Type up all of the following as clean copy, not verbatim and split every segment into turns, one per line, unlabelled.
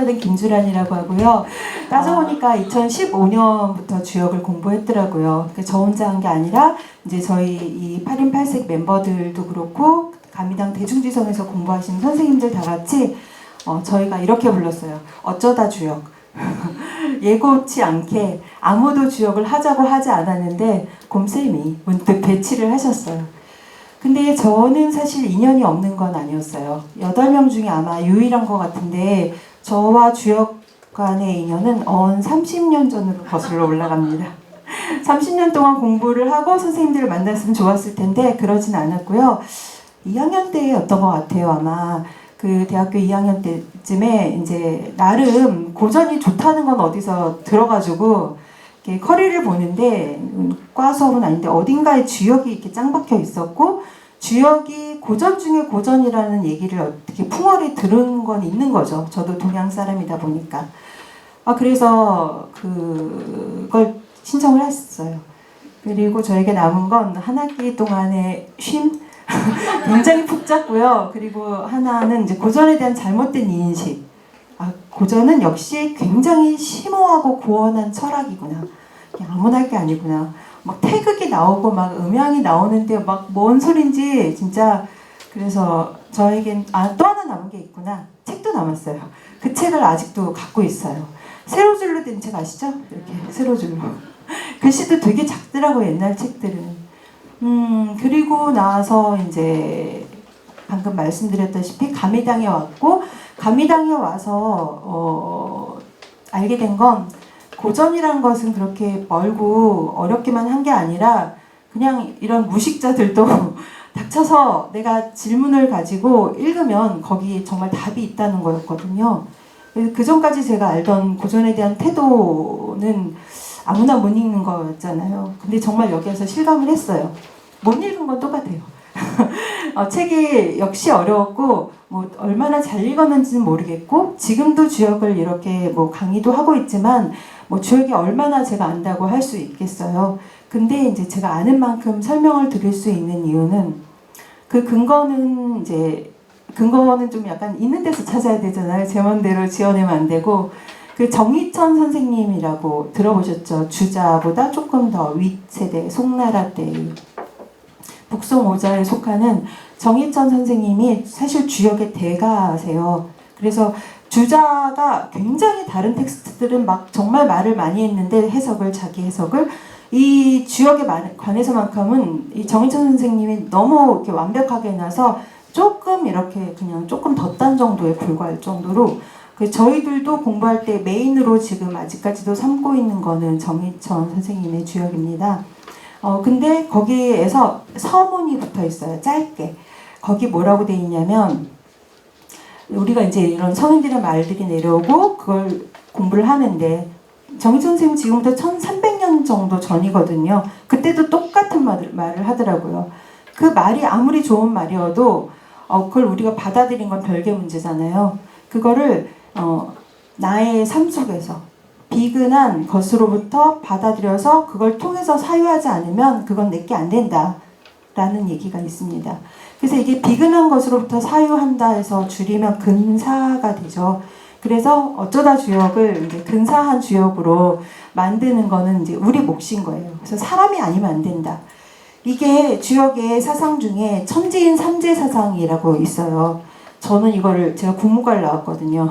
저는 김주란이라고 하고요. 따져보니까 2015년부터 주역을 공부했더라고요. 그러니까 저 혼자 한 게 아니라 이제 저희 이 8인 8색 멤버들도 그렇고 감리당 대중지성에서 공부하신 선생님들 다 같이 저희가 이렇게 불렀어요. 어쩌다 주역. 예고치 않게 아무도 주역을 하자고 하지 않았는데 곰쌤이 문득 배치를 하셨어요. 근데 저는 사실 인연이 없는 건 아니었어요. 8명 중에 아마 유일한 것 같은데 저와 주역 간의 인연은 30년 전으로 거슬러 올라갑니다. 30년 동안 공부를 하고 선생님들을 만났으면 좋았을 텐데 그러진 않았고요. 2학년 때였던 것 같아요. 아마 그 대학교 2학년 때쯤에 이제 나름 고전이 좋다는 건 어디서 들어가지고 이렇게 커리를 보는데 과 수업은 아닌데 어딘가에 주역이 이렇게 짱 박혀 있었고 주역이 고전 중에 고전이라는 얘기를 어떻게 풍월에 들은 건 있는 거죠. 저도 동양 사람이다 보니까. 그래서 그걸 신청을 했어요. 그리고 저에게 남은 건 한 학기 동안의 쉼? 굉장히 푹 잤고요. 그리고 하나는 이제 고전에 대한 잘못된 인식. 고전은 역시 굉장히 심오하고 고원한 철학이구나. 그냥 아무나 할 게 아니구나. 막 태극이 나오고 막 음향이 나오는데 막 뭔 소린지 진짜. 그래서 저에겐 또 하나 남은 게 있구나. 책도 남았어요. 그 책을 아직도 갖고 있어요. 세로줄로 된 책 아시죠? 이렇게 세로줄로. 글씨도 되게 작더라고 옛날 책들은. 그리고 나서 이제 방금 말씀드렸다시피 감리당에 왔고 감리당에 와서 알게 된 건 고전이란 것은 그렇게 멀고 어렵기만 한 게 아니라 그냥 이런 무식자들도 닥쳐서 내가 질문을 가지고 읽으면 거기에 정말 답이 있다는 거였거든요. 그 전까지 제가 알던 고전에 대한 태도는 아무나 못 읽는 거였잖아요. 근데 정말 여기에서 실감을 했어요. 못 읽은 건 똑같아요. 책이 역시 어려웠고 뭐 얼마나 잘 읽었는지는 모르겠고 지금도 주역을 이렇게 뭐 강의도 하고 있지만 뭐 주역이 얼마나 제가 안다고 할 수 있겠어요. 근데 이제 제가 아는 만큼 설명을 드릴 수 있는 이유는 그 근거는 좀 약간 있는 데서 찾아야 되잖아요. 제 맘대로 지어내면 안 되고 그 정희천 선생님이라고 들어보셨죠? 주자보다 조금 더 윗세대 송나라 때 북송오자에 속하는 정희천 선생님이 사실 주역의 대가세요. 그래서 주자가 굉장히 다른 텍스트들은 막 정말 말을 많이 했는데 자기 해석을 이 주역에 관해서만큼은 이 정희천 선생님이 너무 이렇게 완벽하게 해놔서 조금 이렇게 그냥 조금 덧단 정도에 불과할 정도로 저희들도 공부할 때 메인으로 지금 아직까지도 삼고 있는 거는 정희천 선생님의 주역입니다. 근데 거기에서 서문이 붙어 있어요. 짧게. 거기 뭐라고 돼 있냐면 우리가 이제 이런 성인들의 말들이 내려오고 그걸 공부를 하는데 정희천 선생님 지금부터 1300년 정도 전이거든요. 그때도 똑같은 말을 하더라고요. 그 말이 아무리 좋은 말이어도 그걸 우리가 받아들인 건 별개 문제잖아요. 그거를 나의 삶 속에서 비근한 것으로부터 받아들여서 그걸 통해서 사유하지 않으면 그건 내게 안 된다 라는 얘기가 있습니다. 그래서 이게 비근한 것으로부터 사유한다 해서 줄이면 근사가 되죠. 그래서 어쩌다 주역을 이제 근사한 주역으로 만드는 거는 이제 우리 몫인 거예요. 그래서 사람이 아니면 안 된다. 이게 주역의 사상 중에 천지인 삼재 사상이라고 있어요. 저는 이거를 제가 국문과를 나왔거든요.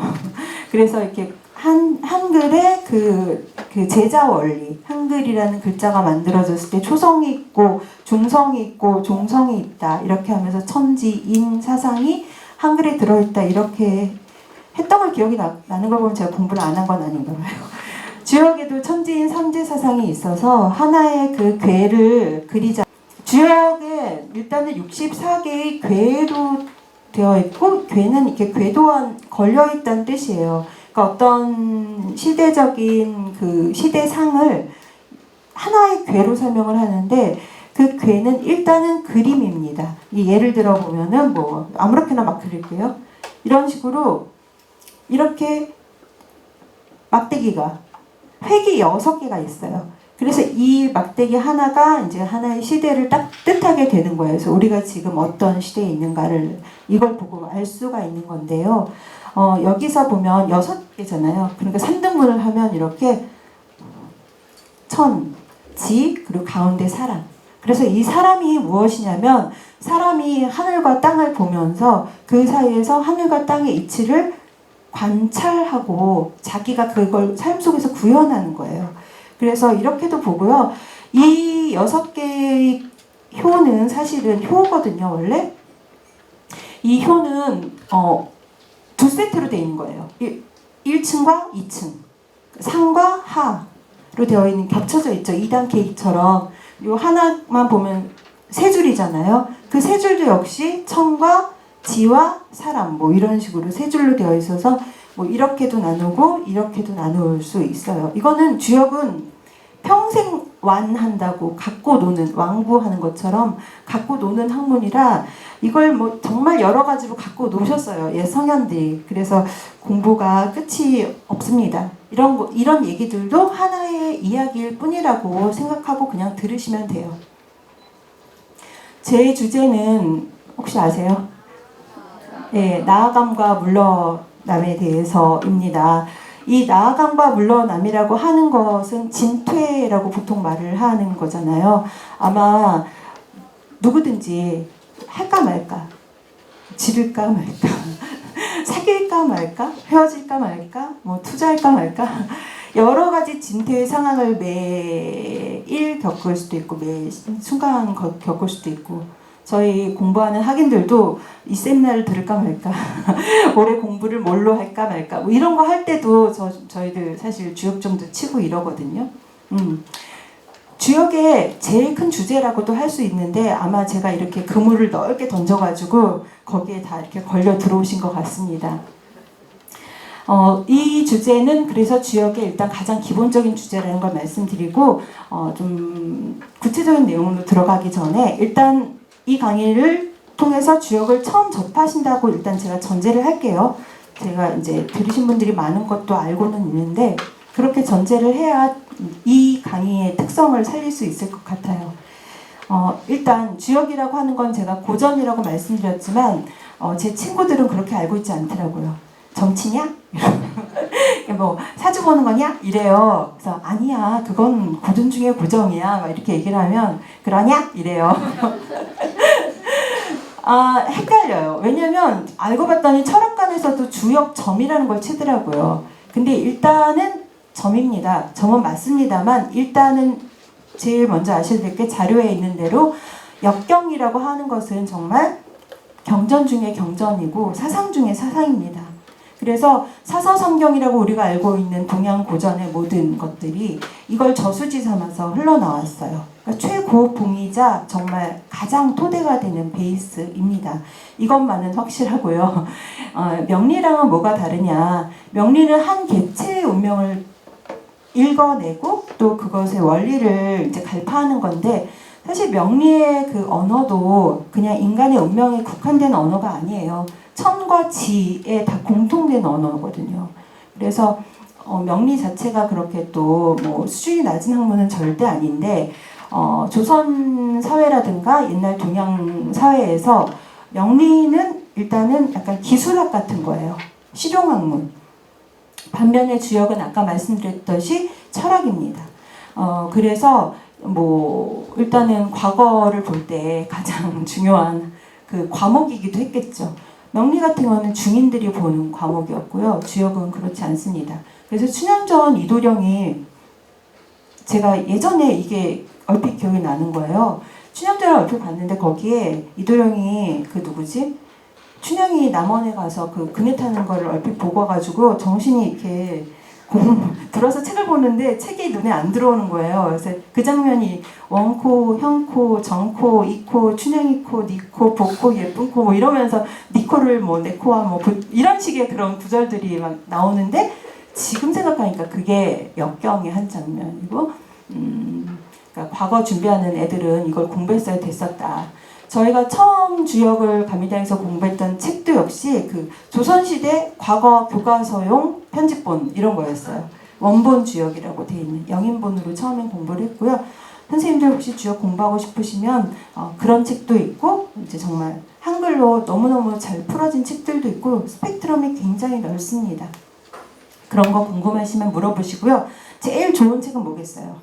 그래서 이렇게 한글의 그 제자 원리, 한글이라는 글자가 만들어졌을 때 초성이 있고 중성이 있고 종성이 있다 이렇게 하면서 천지인 사상이 한글에 들어있다 이렇게 했던 걸 기억이 나는 걸 보면 제가 공부를 안 한 건 아닌가 봐요. 주역에도 천지인 삼재 사상이 있어서 하나의 그 괴를 그리자. 주역에 일단은 64개의 괴로 되어 있고 괴는 이렇게 궤도한 걸려있다는 뜻이에요. 그러니까 어떤 시대적인 그 시대상을 하나의 괴로 설명을 하는데 그 괴는 일단은 그림입니다. 예를 들어 보면은 뭐 아무렇게나 막 그릴게요. 이런 식으로 이렇게 막대기가 획이 6개가 있어요. 그래서 이 막대기 하나가 이제 하나의 시대를 딱 뜻하게 되는 거예요. 그래서 우리가 지금 어떤 시대에 있는가를 이걸 보고 알 수가 있는 건데요. 여기서 보면 6개잖아요. 그러니까 3등분을 하면 이렇게 천, 지, 그리고 가운데 사람. 그래서 이 사람이 무엇이냐면 사람이 하늘과 땅을 보면서 그 사이에서 하늘과 땅의 이치를 관찰하고 자기가 그걸 삶 속에서 구현하는 거예요. 그래서 이렇게도 보고요. 이 6개의 효는 사실은 효거든요, 원래. 이 효는 두 세트로 되어 있는 거예요. 1층과 2층, 상과 하로 되어 있는, 겹쳐져 있죠. 2단 케이크처럼. 요 하나만 보면 세 줄이잖아요. 그 세 줄도 역시 천과 지와 사람, 뭐 이런 식으로 세 줄로 되어 있어서 뭐 이렇게도 나누고 이렇게도 나눌 수 있어요. 이거는 주역은 평생 완한다고 갖고 노는, 완구하는 것처럼 갖고 노는 학문이라 이걸 뭐 정말 여러 가지로 갖고 노셨어요. 예, 성현들이. 그래서 공부가 끝이 없습니다. 이런 얘기들도 하나의 이야기일 뿐이라고 생각하고 그냥 들으시면 돼요. 제 주제는 혹시 아세요? 네, 나아감과 물러남에 대해서입니다. 이 나아감과 물러남이라고 하는 것은 진퇴라고 보통 말을 하는 거잖아요. 아마 누구든지 할까 말까, 지를까 말까, 사귈까 말까, 헤어질까 말까, 뭐 투자할까 말까, 여러 가지 진퇴의 상황을 매일 겪을 수도 있고 매 순간 겪을 수도 있고, 저희 공부하는 학인들도 이 세미나를 들을까 말까 올해 공부를 뭘로 할까 말까 뭐 이런 거 할 때도 저희들 사실 주역점도 치고 이러거든요. 주역의 제일 큰 주제라고도 할 수 있는데 아마 제가 이렇게 그물을 넓게 던져가지고 거기에 다 이렇게 걸려 들어오신 것 같습니다. 이 주제는 그래서 주역의 일단 가장 기본적인 주제라는 걸 말씀드리고 좀 구체적인 내용으로 들어가기 전에 일단 이 강의를 통해서 주역을 처음 접하신다고 일단 제가 전제를 할게요. 제가 이제 들으신 분들이 많은 것도 알고는 있는데 그렇게 전제를 해야 이 강의의 특성을 살릴 수 있을 것 같아요. 일단 주역이라고 하는 건 제가 고전이라고 말씀드렸지만 제 친구들은 그렇게 알고 있지 않더라고요. 정치냐? 뭐 사주 보는 거냐? 이래요. 그래서 아니야, 그건 고전 중에 고정이야. 막 이렇게 얘기를 하면 그러냐? 이래요. 헷갈려요. 왜냐면 알고 봤더니 철학관에서도 주역 점이라는 걸 치더라고요. 근데 일단은 점입니다. 점은 맞습니다만 일단은 제일 먼저 아셔야 될 게 자료에 있는 대로 역경이라고 하는 것은 정말 경전 중에 경전이고 사상 중에 사상입니다. 그래서 사서성경이라고 우리가 알고 있는 동양 고전의 모든 것들이 이걸 저수지 삼아서 흘러나왔어요. 그러니까 최고봉이자 정말 가장 토대가 되는 베이스입니다. 이것만은 확실하고요. 명리랑은 뭐가 다르냐. 명리는 한 개체의 운명을 읽어내고 또 그것의 원리를 이제 갈파하는 건데 사실 명리의 그 언어도 그냥 인간의 운명에 국한된 언어가 아니에요. 천과 지에 다 공통된 언어거든요. 그래서 명리 자체가 그렇게 또 뭐 수준이 낮은 학문은 절대 아닌데 조선 사회라든가 옛날 동양 사회에서 명리는 일단은 약간 기술학 같은 거예요. 실용학문. 반면에 주역은 아까 말씀드렸듯이 철학입니다. 그래서 뭐 일단은 과거를 볼 때 가장 중요한 그 과목이기도 했겠죠. 명리 같은 경우는 중인들이 보는 과목이었고요. 주역은 그렇지 않습니다. 그래서 춘향전 이도령이 제가 예전에 이게 얼핏 기억이 나는 거예요. 춘향전을 얼핏 봤는데 거기에 이도령이 그 누구지? 춘향이 남원에 가서 그 그네 타는 거를 얼핏 보고 와가지고 정신이 이렇게 들어서 책을 보는데 책이 눈에 안 들어오는 거예요. 그래서 그 장면이 원코, 형코, 정코, 이코, 춘향이코, 니코, 복코, 예쁜코 뭐 이러면서 니코를 뭐 내코와 뭐 이런 식의 그런 구절들이 막 나오는데 지금 생각하니까 그게 역경의 한 장면이고 그러니까 과거 준비하는 애들은 이걸 공부했어야 됐었다. 저희가 처음 주역을 감리단에서 공부했던 책도 역시 그 조선시대 과거 교과서용 편집본 이런 거였어요. 원본 주역이라고 되어 있는 영인본으로 처음엔 공부를 했고요. 선생님들 혹시 주역 공부하고 싶으시면 그런 책도 있고 이제 정말 한글로 너무너무 잘 풀어진 책들도 있고 스펙트럼이 굉장히 넓습니다. 그런 거 궁금하시면 물어보시고요. 제일 좋은 책은 뭐겠어요?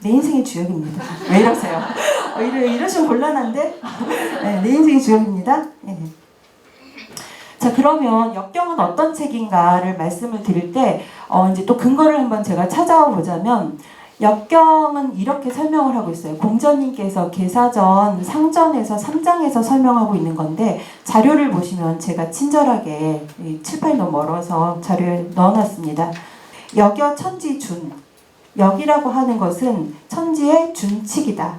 내 인생의 주역입니다. 왜 이러세요? 이러시면 곤란한데? 네, 내 인생의 주역입니다. 네. 자, 그러면 역경은 어떤 책인가를 말씀을 드릴 때 이제 또 근거를 한번 제가 찾아와 보자면 역경은 이렇게 설명을 하고 있어요. 공자님께서 계사전 상전에서 3장에서 설명하고 있는 건데 자료를 보시면 제가 친절하게 7, 8 너무 멀어서 자료에 넣어놨습니다. 역여 천지준. 역이라고 하는 것은 천지의 준칙이다.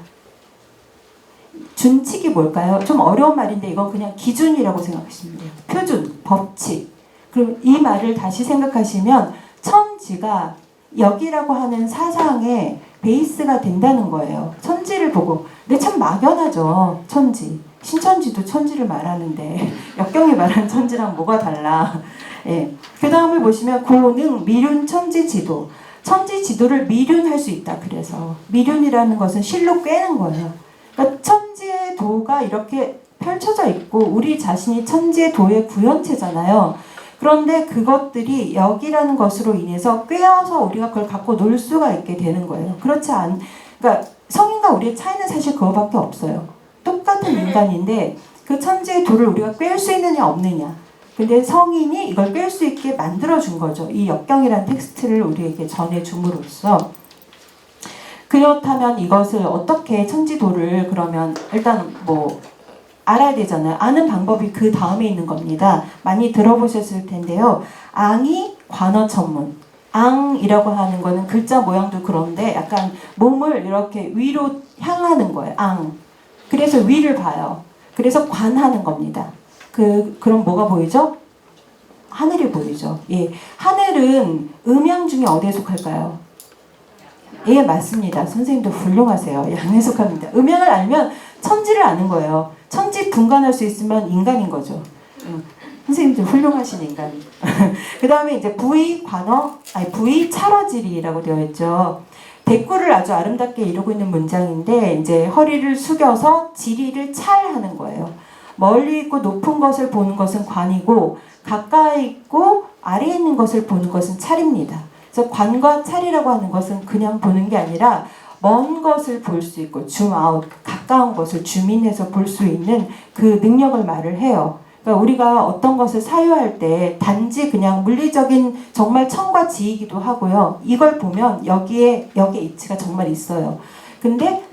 준칙이 뭘까요? 좀 어려운 말인데 이건 그냥 기준이라고 생각하시면 돼요. 표준, 법칙. 그럼 이 말을 다시 생각하시면 천지가 역이라고 하는 사상의 베이스가 된다는 거예요. 천지를 보고. 근데 참 막연하죠. 천지. 신천지도 천지를 말하는데 역경이 말하는 천지랑 뭐가 달라. 예. 그 다음을 보시면 고능 미륜 천지지도. 천지지도를 미륜할 수 있다. 그래서 미륜이라는 것은 실로 꿰는 거예요. 그러니까 천지의 도가 이렇게 펼쳐져 있고 우리 자신이 천지의 도의 구현체잖아요. 그런데 그것들이 역이라는 것으로 인해서 꿰어서 우리가 그걸 갖고 놀 수가 있게 되는 거예요. 그러니까 성인과 우리의 차이는 사실 그거밖에 없어요. 똑같은 인간인데 그 천지의 도를 우리가 꿰을 수 있느냐 없느냐. 근데 성인이 이걸 꿰을 수 있게 만들어준 거죠. 이 역경이라는 텍스트를 우리에게 전해줌으로써. 그렇다면 이것을 어떻게 천지도를 그러면 일단 알아야 되잖아요. 아는 방법이 그 다음에 있는 겁니다. 많이 들어보셨을 텐데요. 앙이 관어천문. 앙이라고 하는 거는 글자 모양도 그런데 약간 몸을 이렇게 위로 향하는 거예요. 앙. 그래서 위를 봐요. 그래서 관하는 겁니다. 그럼 뭐가 보이죠? 하늘이 보이죠. 예. 하늘은 음양 중에 어디에 속할까요? 예, 맞습니다. 선생님도 훌륭하세요. 양에 속합니다. 음양을 알면 천지를 아는 거예요. 천지 분간할 수 있으면 인간인 거죠. 선생님도 훌륭하신 인간. 그 다음에 이제 부의 찰어지리라고 되어 있죠. 대꾸를 아주 아름답게 이루고 있는 문장인데 이제 허리를 숙여서 지리를 찰하는 거예요. 멀리 있고 높은 것을 보는 것은 관이고 가까이 있고 아래에 있는 것을 보는 것은 찰입니다. 그래서 관과 찰이라고 하는 것은 그냥 보는 게 아니라 먼 것을 볼 수 있고 줌아웃, 가까운 것을 줌인해서 볼 수 있는 그 능력을 말을 해요. 그러니까 우리가 어떤 것을 사유할 때 단지 그냥 물리적인 정말 천과 지이기도 하고요. 이걸 보면 여기에 이치가 정말 있어요. 근데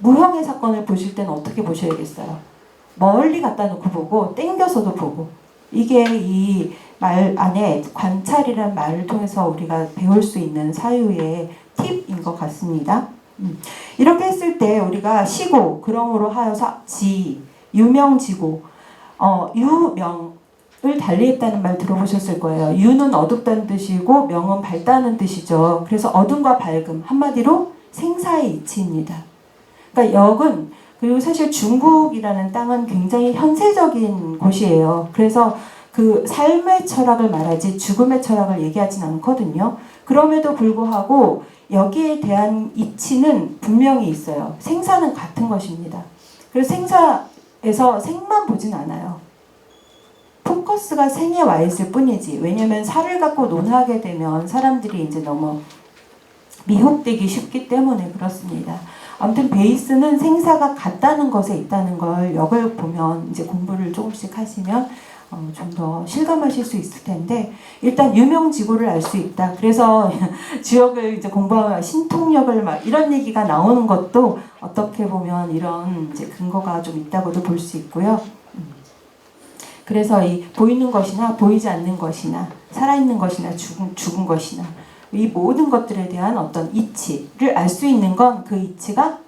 무형의 사건을 보실 때는 어떻게 보셔야겠어요? 멀리 갖다 놓고 보고 땡겨서도 보고 이게 이 말 안에 관찰이라는 말을 통해서 우리가 배울 수 있는 사유의 팁인 것 같습니다. 이렇게 했을 때 우리가 시고 그러므로 하여서 유명지고 유명을 달리했다는 말 들어보셨을 거예요. 유는 어둡다는 뜻이고 명은 밝다는 뜻이죠. 그래서 어둠과 밝음 한마디로 생사의 이치입니다. 그러니까 역은 그리고 사실 중국이라는 땅은 굉장히 현세적인 곳이에요. 그래서 그 삶의 철학을 말하지 죽음의 철학을 얘기하진 않거든요. 그럼에도 불구하고 여기에 대한 이치는 분명히 있어요. 생사는 같은 것입니다. 그래서 생사에서 생만 보진 않아요. 포커스가 생에 와 있을 뿐이지. 왜냐면 살을 갖고 논하게 되면 사람들이 이제 너무 미혹되기 쉽기 때문에 그렇습니다. 아무튼 베이스는 생사가 같다는 것에 있다는 걸 역을 보면 이제 공부를 조금씩 하시면 좀 더 실감하실 수 있을 텐데 일단 유명지고를 알 수 있다. 그래서 주역을 이제 공부하면 신통력을 막 이런 얘기가 나오는 것도 어떻게 보면 이런 이제 근거가 좀 있다고도 볼 수 있고요. 그래서 이 보이는 것이나 보이지 않는 것이나 살아있는 것이나 죽은 것이나 이 모든 것들에 대한 어떤 이치를 알 수 있는 건 그 이치가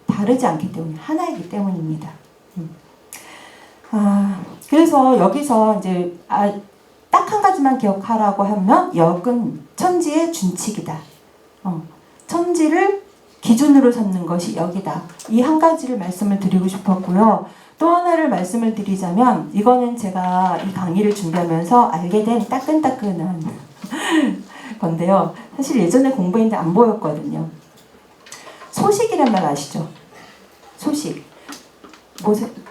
다르지 않기 때문에 하나이기 때문입니다. 그래서 여기서 이제 딱 한 가지만 기억하라고 하면 역은 천지의 준칙이다. 천지를 기준으로 삼는 것이 역이다. 이 한 가지를 말씀을 드리고 싶었고요. 또 하나를 말씀을 드리자면 이거는 제가 이 강의를 준비하면서 알게 된 따끈따끈한 건데요. 사실 예전에 공부했는데 안 보였거든요. 소식이란 말 아시죠? 소식.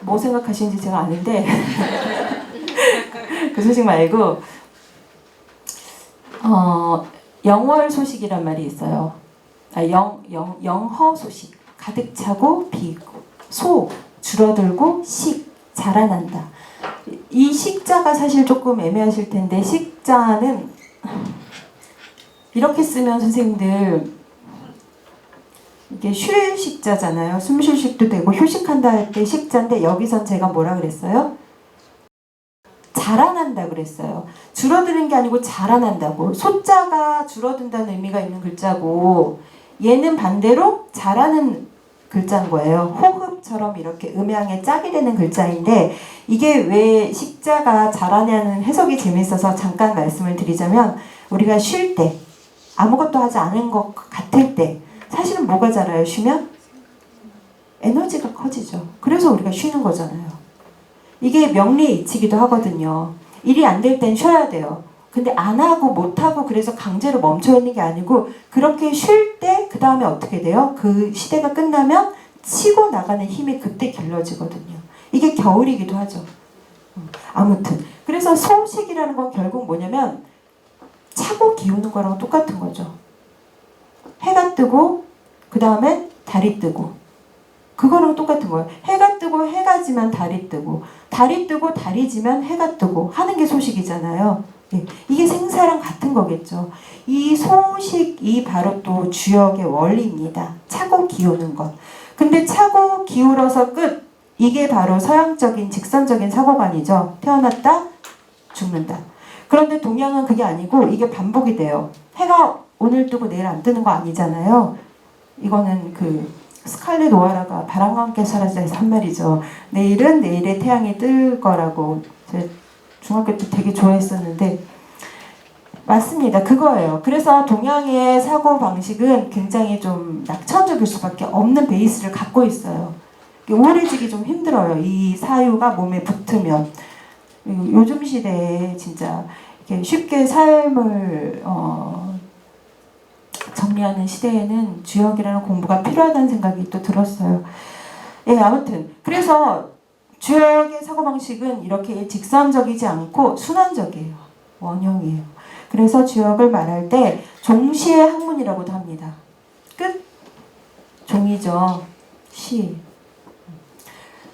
뭐 생각하시는지 제가 아는데 그 소식 말고 영월 소식이란 말이 있어요. 영허 소식. 가득 차고 비고 소 줄어들고 식 자라난다. 이 식자가 사실 조금 애매하실 텐데 식자는 이렇게 쓰면 선생님들 이게 쉴 식자잖아요. 숨 쉴 식도 되고 휴식한다 할 때 식자인데 여기선 제가 뭐라 그랬어요? 자라난다 그랬어요. 줄어드는 게 아니고 자라난다고. 소자가 줄어든다는 의미가 있는 글자고 얘는 반대로 자라는 글자인 거예요. 호흡처럼 이렇게 음양에 짝이 되는 글자인데 이게 왜 식자가 자라냐는 해석이 재밌어서 잠깐 말씀을 드리자면 우리가 쉴 때 아무것도 하지 않은 것 같을 때 사실은 뭐가 자라요? 쉬면? 에너지가 커지죠. 그래서 우리가 쉬는 거잖아요. 이게 명리의 이치기도 하거든요. 일이 안 될 땐 쉬어야 돼요. 근데 안 하고 못 하고 그래서 강제로 멈춰 있는 게 아니고 그렇게 쉴 때 그 다음에 어떻게 돼요? 그 시대가 끝나면 치고 나가는 힘이 그때 길러지거든요. 이게 겨울이기도 하죠. 아무튼 그래서 소식이라는 건 결국 뭐냐면 차고 기우는 거랑 똑같은 거죠. 해가 뜨고 그 다음에 달이 뜨고 그거랑 똑같은 거예요. 해가 뜨고 해가 지면 달이 뜨고 달이 뜨고 달이 지면 해가 뜨고 하는 게 소식이잖아요. 예, 이게 생사랑 같은 거겠죠. 이 소식이 바로 또 주역의 원리입니다. 차고 기우는 것. 근데 차고 기울어서 끝. 이게 바로 서양적인 직선적인 사고관이죠. 태어났다 죽는다. 그런데 동양은 그게 아니고 이게 반복이 돼요. 해가 오늘 뜨고 내일 안 뜨는 거 아니잖아요. 이거는 그 스칼렛 오하라가 바람과 함께 사라져서 한 말이죠. 내일은 내일의 태양이 뜰 거라고 제가 중학교 때 되게 좋아했었는데 맞습니다. 그거예요. 그래서 동양의 사고방식은 굉장히 좀 낙천적일 수밖에 없는 베이스를 갖고 있어요. 우울해지기 좀 힘들어요. 이 사유가 몸에 붙으면. 요즘 시대에 진짜 이렇게 쉽게 삶을 정리하는 시대에는 주역이라는 공부가 필요하다는 생각이 또 들었어요. 예, 아무튼 그래서 주역의 사고방식은 이렇게 직선적이지 않고 순환적이에요. 원형이에요. 그래서 주역을 말할 때 종시의 학문이라고도 합니다. 끝. 종이죠.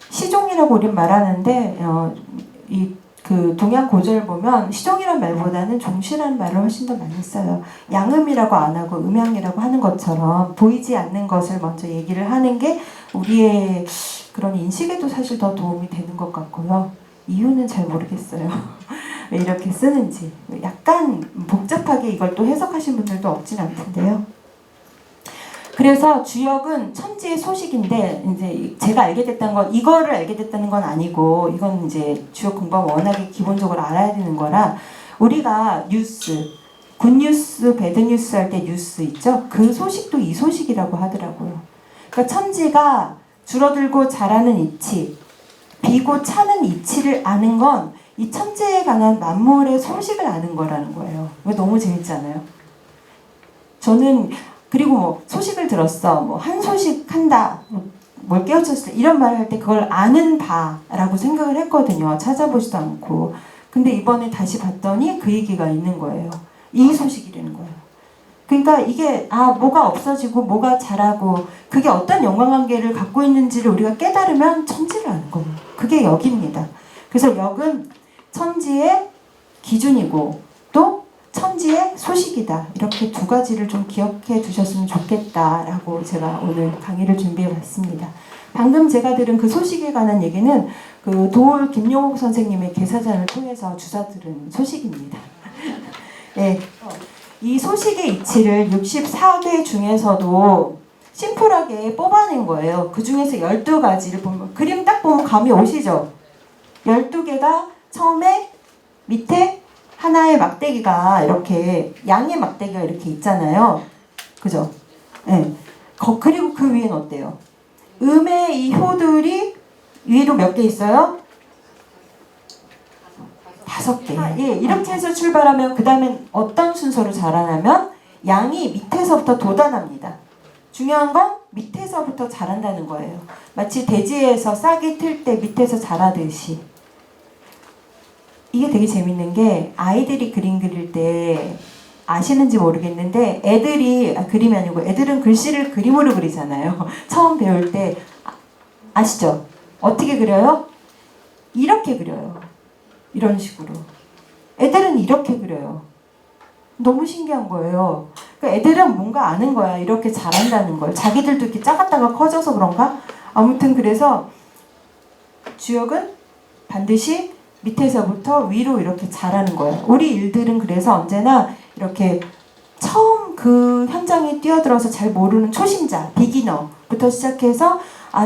시종이라고 우린 말하는데 그 동양 고전을 보면 시종이란 말보다는 종시라는 말을 훨씬 더 많이 써요. 양음이라고 안 하고 음양이라고 하는 것처럼 보이지 않는 것을 먼저 얘기를 하는 게 우리의 그런 인식에도 사실 더 도움이 되는 것 같고요. 이유는 잘 모르겠어요. 왜 이렇게 쓰는지. 약간 복잡하게 이걸 또 해석하신 분들도 없진 않던데요. 그래서 주역은 천지의 소식인데 이제 제가 알게 됐다는 건 이거를 알게 됐다는 건 아니고 이건 이제 주역 공부하면 워낙에 기본적으로 알아야 되는 거라 우리가 뉴스, 굿뉴스, 배드뉴스 할 때 뉴스 있죠? 그 소식도 이 소식이라고 하더라고요. 그러니까 천지가 줄어들고 자라는 이치, 비고 차는 이치를 아는 건 이 천지에 관한 만물의 소식을 아는 거라는 거예요. 이거 너무 재밌잖아요. 저는 그리고 뭐 소식을 들었어, 뭐 한 소식 한다, 뭘 깨우쳤을 때 이런 말을 할 때 그걸 아는 바라고 생각을 했거든요. 찾아보지도 않고. 근데 이번에 다시 봤더니 그 얘기가 있는 거예요. 이 소식이라는 거예요. 그러니까 이게 뭐가 없어지고 뭐가 자라고 그게 어떤 연관관계를 갖고 있는지를 우리가 깨달으면 천지를 아는 거예요. 그게 역입니다. 그래서 역은 천지의 기준이고 또 천지의 소식이다. 이렇게 두 가지를 좀 기억해 두셨으면 좋겠다라고 제가 오늘 강의를 준비해 봤습니다. 방금 제가 들은 그 소식에 관한 얘기는 그 도올 김용옥 선생님의 개사전을 통해서 주사 들은 소식입니다. 네, 이 소식의 이치를 64개 중에서도 심플하게 뽑아낸 거예요. 그 중에서 12가지를 보면 그림 딱 보면 감이 오시죠? 12개가 처음에 밑에 하나의 막대기가 이렇게 양의 막대기가 이렇게 있잖아요. 그죠? 네. 그리고 그 위엔 어때요? 음의 이 효들이 위로 몇 개 있어요? 5개. 예, 이렇게 해서 출발하면 그 다음엔 어떤 순서로 자라나면 양이 밑에서부터 돋아납니다. 중요한 건 밑에서부터 자란다는 거예요. 마치 대지에서 싹이 틀 때 밑에서 자라듯이. 이게 되게 재밌는 게 아이들이 그림 그릴 때 아시는지 모르겠는데 애들이 그림이 아니고 애들은 글씨를 그림으로 그리잖아요. 처음 배울 때 아시죠? 어떻게 그려요? 이렇게 그려요. 이런 식으로. 애들은 이렇게 그려요. 너무 신기한 거예요. 그러니까 애들은 뭔가 아는 거야. 이렇게 잘한다는 걸. 자기들도 이렇게 작았다가 커져서 그런가? 아무튼 그래서 주역은 반드시 밑에서부터 위로 이렇게 자라는 거예요. 우리 일들은 그래서 언제나 이렇게 처음 그 현장에 뛰어들어서 잘 모르는 초심자, 비기너부터 시작해서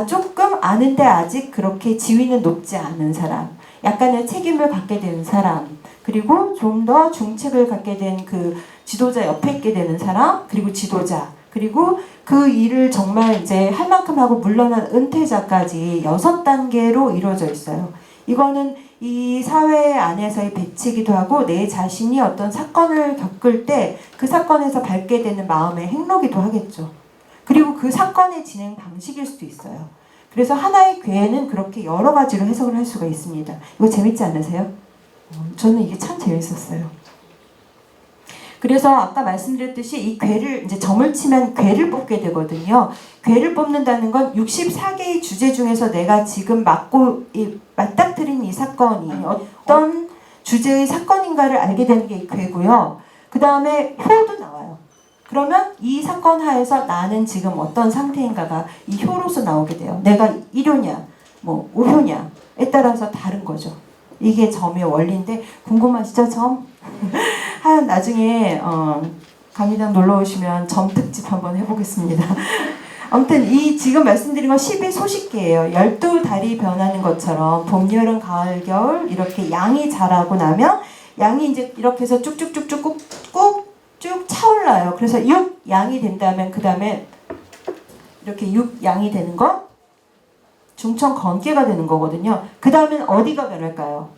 조금 아는데 아직 그렇게 지위는 높지 않은 사람, 약간의 책임을 갖게 되는 사람, 그리고 좀 더 중책을 갖게 된 그 지도자 옆에 있게 되는 사람, 그리고 지도자, 그리고 그 일을 정말 이제 할 만큼 하고 물러난 은퇴자까지 6단계로 이루어져 있어요. 이거는 이 사회 안에서의 배치이기도 하고 내 자신이 어떤 사건을 겪을 때 그 사건에서 밟게 되는 마음의 행로기도 하겠죠. 그리고 그 사건의 진행 방식일 수도 있어요. 그래서 하나의 괴는 그렇게 여러 가지로 해석을 할 수가 있습니다. 이거 재밌지 않으세요? 저는 이게 참 재밌었어요. 그래서 아까 말씀드렸듯이 이 괴를 이제 점을 치면 괴를 뽑게 되거든요. 괴를 뽑는다는 건 64개의 주제 중에서 내가 지금 맞닥뜨린 이 사건이 어떤 주제의 사건인가를 알게 되는 게 이 괴고요. 그 다음에 효도 나와요. 그러면 이 사건 하에서 나는 지금 어떤 상태인가가 이 효로서 나오게 돼요. 내가 1효냐, 뭐 5효냐에 따라서 다른 거죠. 이게 점의 원리인데 궁금하시죠? 점? 나중에 감리당 놀러 오시면 점 특집 한번 해보겠습니다. 아무튼 이 지금 말씀드린 건 12소식계예요. 12달이 변하는 것처럼 봄, 여름, 가을, 겨울 이렇게 양이 자라고 나면 양이 이제 이렇게 해서 쭉쭉쭉쭉 꾹쭉 차올라요. 그래서 6양이 된다면 그 다음에 이렇게 6양이 되는 거 중천 건계가 되는 거거든요. 그 다음엔 어디가 변할까요?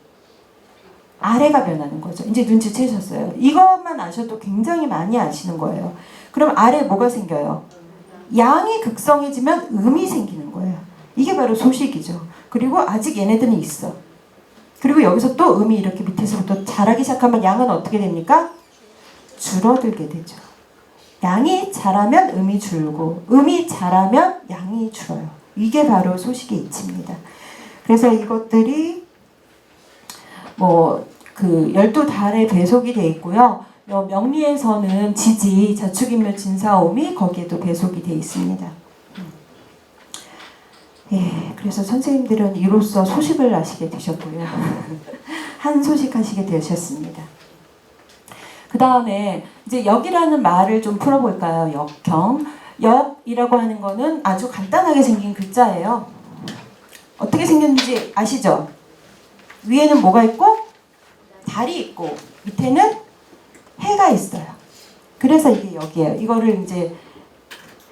아래가 변하는 거죠. 이제 눈치채셨어요. 이것만 아셔도 굉장히 많이 아시는 거예요. 그럼 아래 뭐가 생겨요? 양이 극성해지면 음이 생기는 거예요. 이게 바로 소식이죠. 그리고 아직 얘네들은 있어. 그리고 여기서 또 음이 이렇게 밑에서부터 자라기 시작하면 양은 어떻게 됩니까? 줄어들게 되죠. 양이 자라면 음이 줄고 음이 자라면 양이 줄어요. 이게 바로 소식의 이치입니다. 그래서 이것들이 그 12달에 배속이 되어 있고요. 명리에서는 지지, 자축인묘, 진사오미 거기에도 배속이 되어 있습니다. 예, 그래서 선생님들은 이로써 소식을 아시게 되셨고요. 한 소식 하시게 되셨습니다. 그 다음에 이제 역이라는 말을 좀 풀어볼까요? 역경. 역이라고 하는 거는 아주 간단하게 생긴 글자예요. 어떻게 생겼는지 아시죠? 위에는 뭐가 있고 달이 있고 밑에는 해가 있어요. 그래서 이게 역이에요. 이거를 이제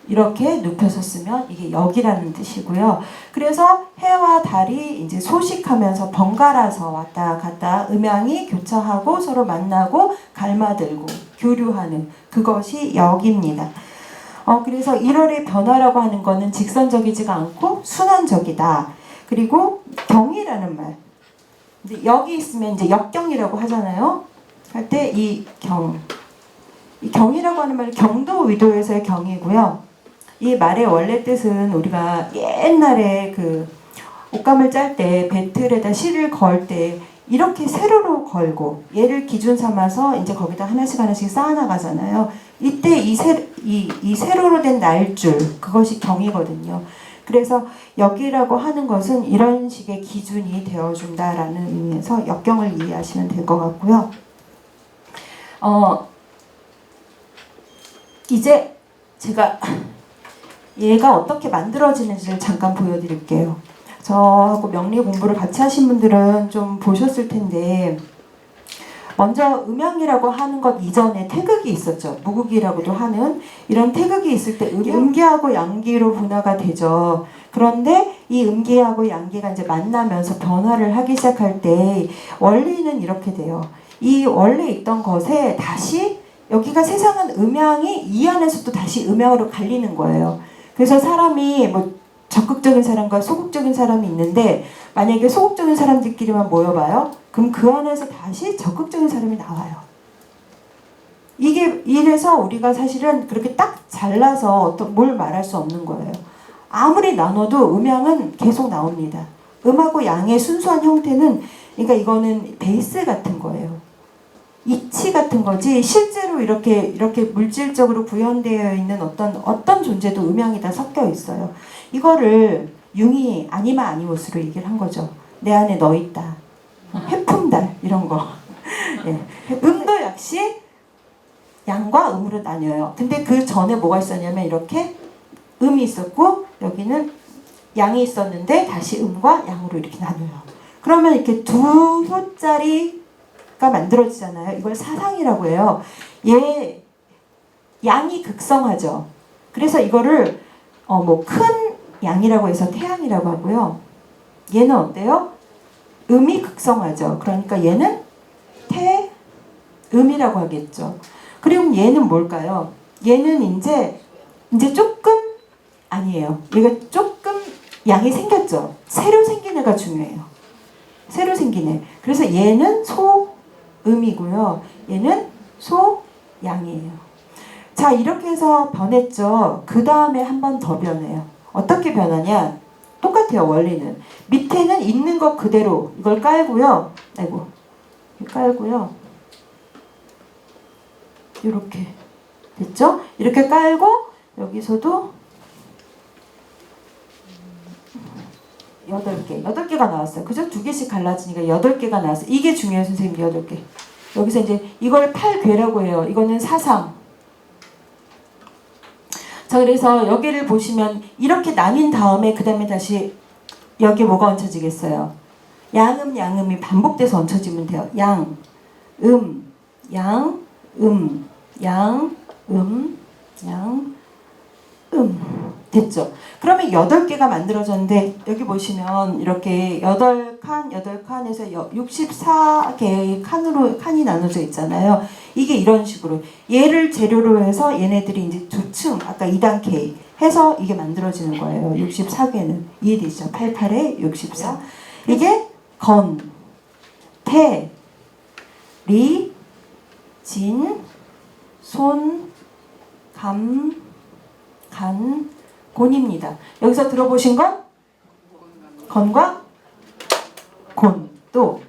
이렇게 눕혀서 쓰면 이게 역이라는 뜻이고요. 그래서 해와 달이 이제 소식하면서 번갈아서 왔다 갔다 음양이 교차하고 서로 만나고 갈마들고 교류하는 그것이 역입니다. 그래서 1월의 변화라고 하는 거는 직선적이지가 않고 순환적이다. 그리고 경이라는 말. 여기 있으면 이제 역경이라고 하잖아요. 할 때 이 경이라고 하는 말은 경도 위도에서의 경이고요. 이 말의 원래 뜻은 우리가 옛날에 그 옷감을 짤 때 배틀에다 실을 걸 때 이렇게 세로로 걸고 얘를 기준 삼아서 이제 거기다 하나씩 쌓아나가잖아요. 이때 이 세로로 된 날줄 그것이 경이거든요. 그래서 역이라고 하는 것은 이런 식의 기준이 되어준다라는 의미에서 역경을 이해하시면 될 것 같고요. 이제 제가 얘가 어떻게 만들어지는지를 잠깐 보여드릴게요. 저하고 명리 공부를 같이 하신 분들은 좀 보셨을 텐데 먼저 음양이라고 하는 것 이전에 태극이 있었죠. 무극이라고도 하는 이런 태극이 있을 때 음기하고 양기로 분화가 되죠. 그런데 이 음계하고 양계가 이제 만나면서 변화를 하기 시작할 때 원리는 이렇게 돼요. 이 원래 있던 것에 다시 여기가 세상은 음양이 이 안에서도 다시 음양으로 갈리는 거예요. 그래서 사람이 뭐 적극적인 사람과 소극적인 사람이 있는데 만약에 소극적인 사람들끼리만 모여봐요. 그럼 그 안에서 다시 적극적인 사람이 나와요. 이게 이래서 우리가 사실은 그렇게 딱 잘라서 어떤 뭘 말할 수 없는 거예요. 아무리 나눠도 음양은 계속 나옵니다. 음하고 양의 순수한 형태는 그러니까 이거는 베이스 같은 거예요. 이치 같은 거지 실제로 이렇게 물질적으로 구현되어 있는 어떤 존재도 음양이 다 섞여 있어요. 이거를 융이 아니마 아니모스로 얘기를 한 거죠. 내 안에 너 있다. 해품달 이런 거. 예. 음도 역시 양과 음으로 나뉘어요. 근데 그 전에 뭐가 있었냐면 이렇게 음이 있었고 여기는 양이 있었는데 다시 음과 양으로 이렇게 나눠요. 그러면 이렇게 두 효짜리가 만들어지잖아요. 이걸 사상이라고 해요. 얘 양이 극성하죠. 그래서 이거를 뭐 큰 양이라고 해서 태양이라고 하고요. 얘는 어때요? 음이 극성하죠. 그러니까 얘는 태음이라고 하겠죠. 그리고 얘는 뭘까요? 얘는 이제 조금 아니에요. 얘가 조금 양이 생겼죠. 새로 생긴 애가 중요해요. 새로 생긴 애. 그래서 얘는 소음이고요. 얘는 소양이에요. 자, 이렇게 해서 변했죠. 그 다음에 한 번 더 변해요. 어떻게 변하냐? 똑같아요, 원리는. 밑에는 있는 것 그대로 이걸 깔고요. 아이고, 깔고요. 이렇게 됐죠? 이렇게 깔고 여기서도 8개가 나왔어요. 그죠? 2개씩 갈라지니까 8개가 나왔어요. 이게 중요해요, 선생님. 8개. 여기서 이제 이걸 팔괘라고 해요. 이거는 사상. 자, 그래서 여기를 보시면 이렇게 나뉜 다음에 그 다음에 다시 여기에 뭐가 얹혀지겠어요? 양음, 양음이 반복돼서 얹혀지면 돼요. 양, 양, 양, 양, 됐죠? 그러면 8개가 만들어졌는데 여기 보시면 이렇게 8칸에서 64개의 칸이 나눠져 있잖아요. 이게 이런 식으로 얘를 재료로 해서 얘네들이 이제 두 층 아까 2단 K 해서 이게 만들어지는 거예요. 64개는 이해되시죠? 88에 64 이게 건, 태, 리, 진, 손, 감, 간, 곤입니다. 여기서 들어보신 건 건과 곤. 또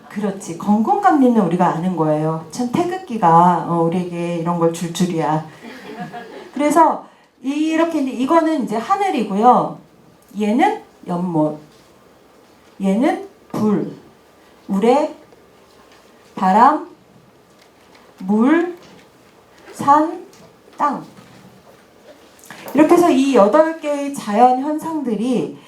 그렇지. 건곤감리는 우리가 아는 거예요. 참 태극기가 우리에게 이런 걸 줄 줄이야. 그래서 이렇게 이거는 이제 하늘이고요. 얘는 연못. 얘는 불. 우레, 바람, 물, 산, 땅. 이렇게 해서 이 8개의 자연 현상들이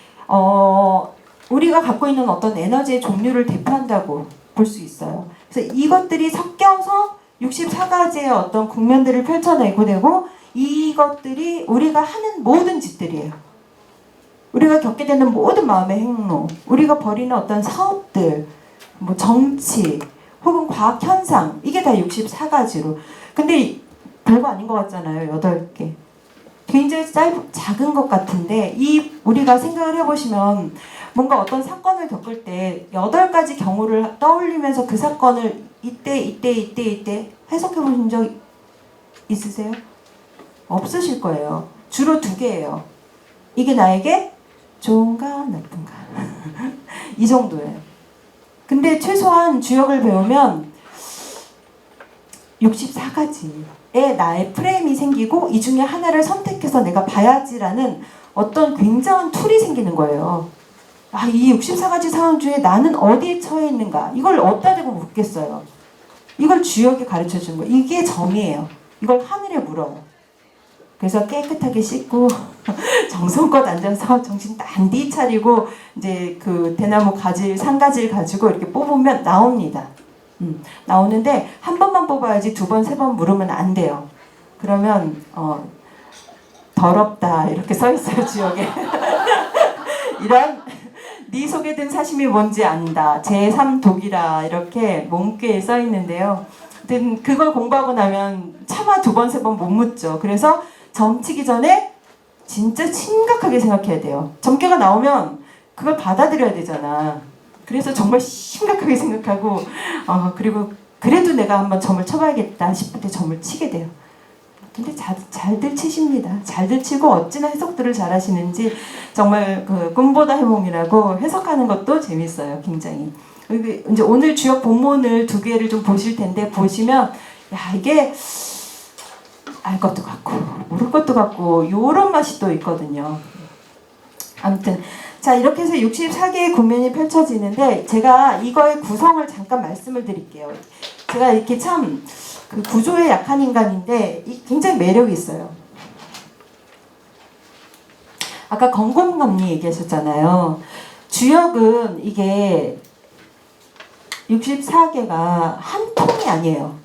우리가 갖고 있는 어떤 에너지의 종류를 대표한다고 볼 수 있어요. 그래서 이것들이 섞여서 64가지의 어떤 국면들을 펼쳐내고 되고 이것들이 우리가 하는 모든 짓들이에요. 우리가 겪게 되는 모든 마음의 행로, 우리가 벌이는 어떤 사업들, 뭐 정치, 혹은 과학 현상, 이게 다 64가지로. 근데 별거 아닌 것 같잖아요. 8개. 굉장히 작은 것 같은데 우리가 생각을 해보시면 뭔가 어떤 사건을 겪을 때 8가지 경우를 떠올리면서 그 사건을 이때 해석해 보신 적 있으세요? 없으실 거예요. 주로 2개예요. 이게 나에게 좋은가 나쁜가 이 정도예요. 근데 최소한 주역을 배우면 64가지의 나의 프레임이 생기고 이 중에 하나를 선택해서 내가 봐야지라는 어떤 굉장한 툴이 생기는 거예요. 아, 이 64가지 상황 중에 나는 어디에 처해 있는가? 이걸 어디다 대고 묻겠어요. 이걸 주역이 가르쳐 주는 거예요. 이게 점이에요. 이걸 하늘에 물어요. 그래서 깨끗하게 씻고 정성껏 앉아서 정신 단디 차리고 이제 그 대나무 가지, 상가지를 가지고 이렇게 뽑으면 나옵니다. 나오는데 한 번만 뽑아야지 2번, 3번 물으면 안 돼요. 그러면 더럽다 이렇게 써 있어요, 지역에. 이런 네 속에 든 사심이 뭔지 안다. 제3독이라 이렇게 몸께에 써 있는데요. 아무튼 그걸 공부하고 나면 차마 2번, 3번 못 묻죠. 그래서 점 치기 전에 진짜 심각하게 생각해야 돼요. 점괘가 나오면 그걸 받아들여야 되잖아. 그래서 정말 심각하게 생각하고 그리고 그래도 내가 한번 점을 쳐봐야겠다 싶을 때 점을 치게 돼요. 근데 잘들 치십니다. 잘들 치고 어찌나 해석들을 잘하시는지 정말 그 꿈보다 해몽이라고 해석하는 것도 재밌어요. 굉장히. 이제 오늘 주역 본문을 2개를 좀 보실 텐데 보시면 야 이게 알 것도 같고 모를 것도 같고 요런 맛이 또 있거든요. 아무튼 자 이렇게 해서 64개의 국면이 펼쳐지는데 제가 이거의 구성을 잠깐 말씀을 드릴게요. 제가 이렇게 참 그 구조에 약한 인간인데 굉장히 매력이 있어요. 아까 건공감리 얘기하셨잖아요. 주역은 이게 64개가 한 통이 아니에요.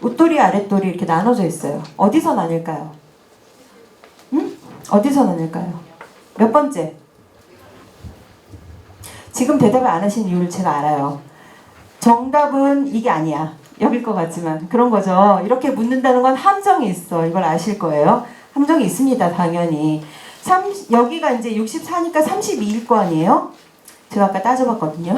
웃돌이 아랫돌이 이렇게 나눠져 있어요. 어디서 나뉠까요? 응? 어디서 나뉠까요? 몇 번째? 지금 대답을 안 하신 이유를 제가 알아요. 정답은 이게 아니야. 여길 것 같지만 그런 거죠. 이렇게 묻는다는 건 함정이 있어. 이걸 아실 거예요. 함정이 있습니다. 당연히. 여기가 이제 64니까 32일 거 아니에요? 제가 아까 따져봤거든요.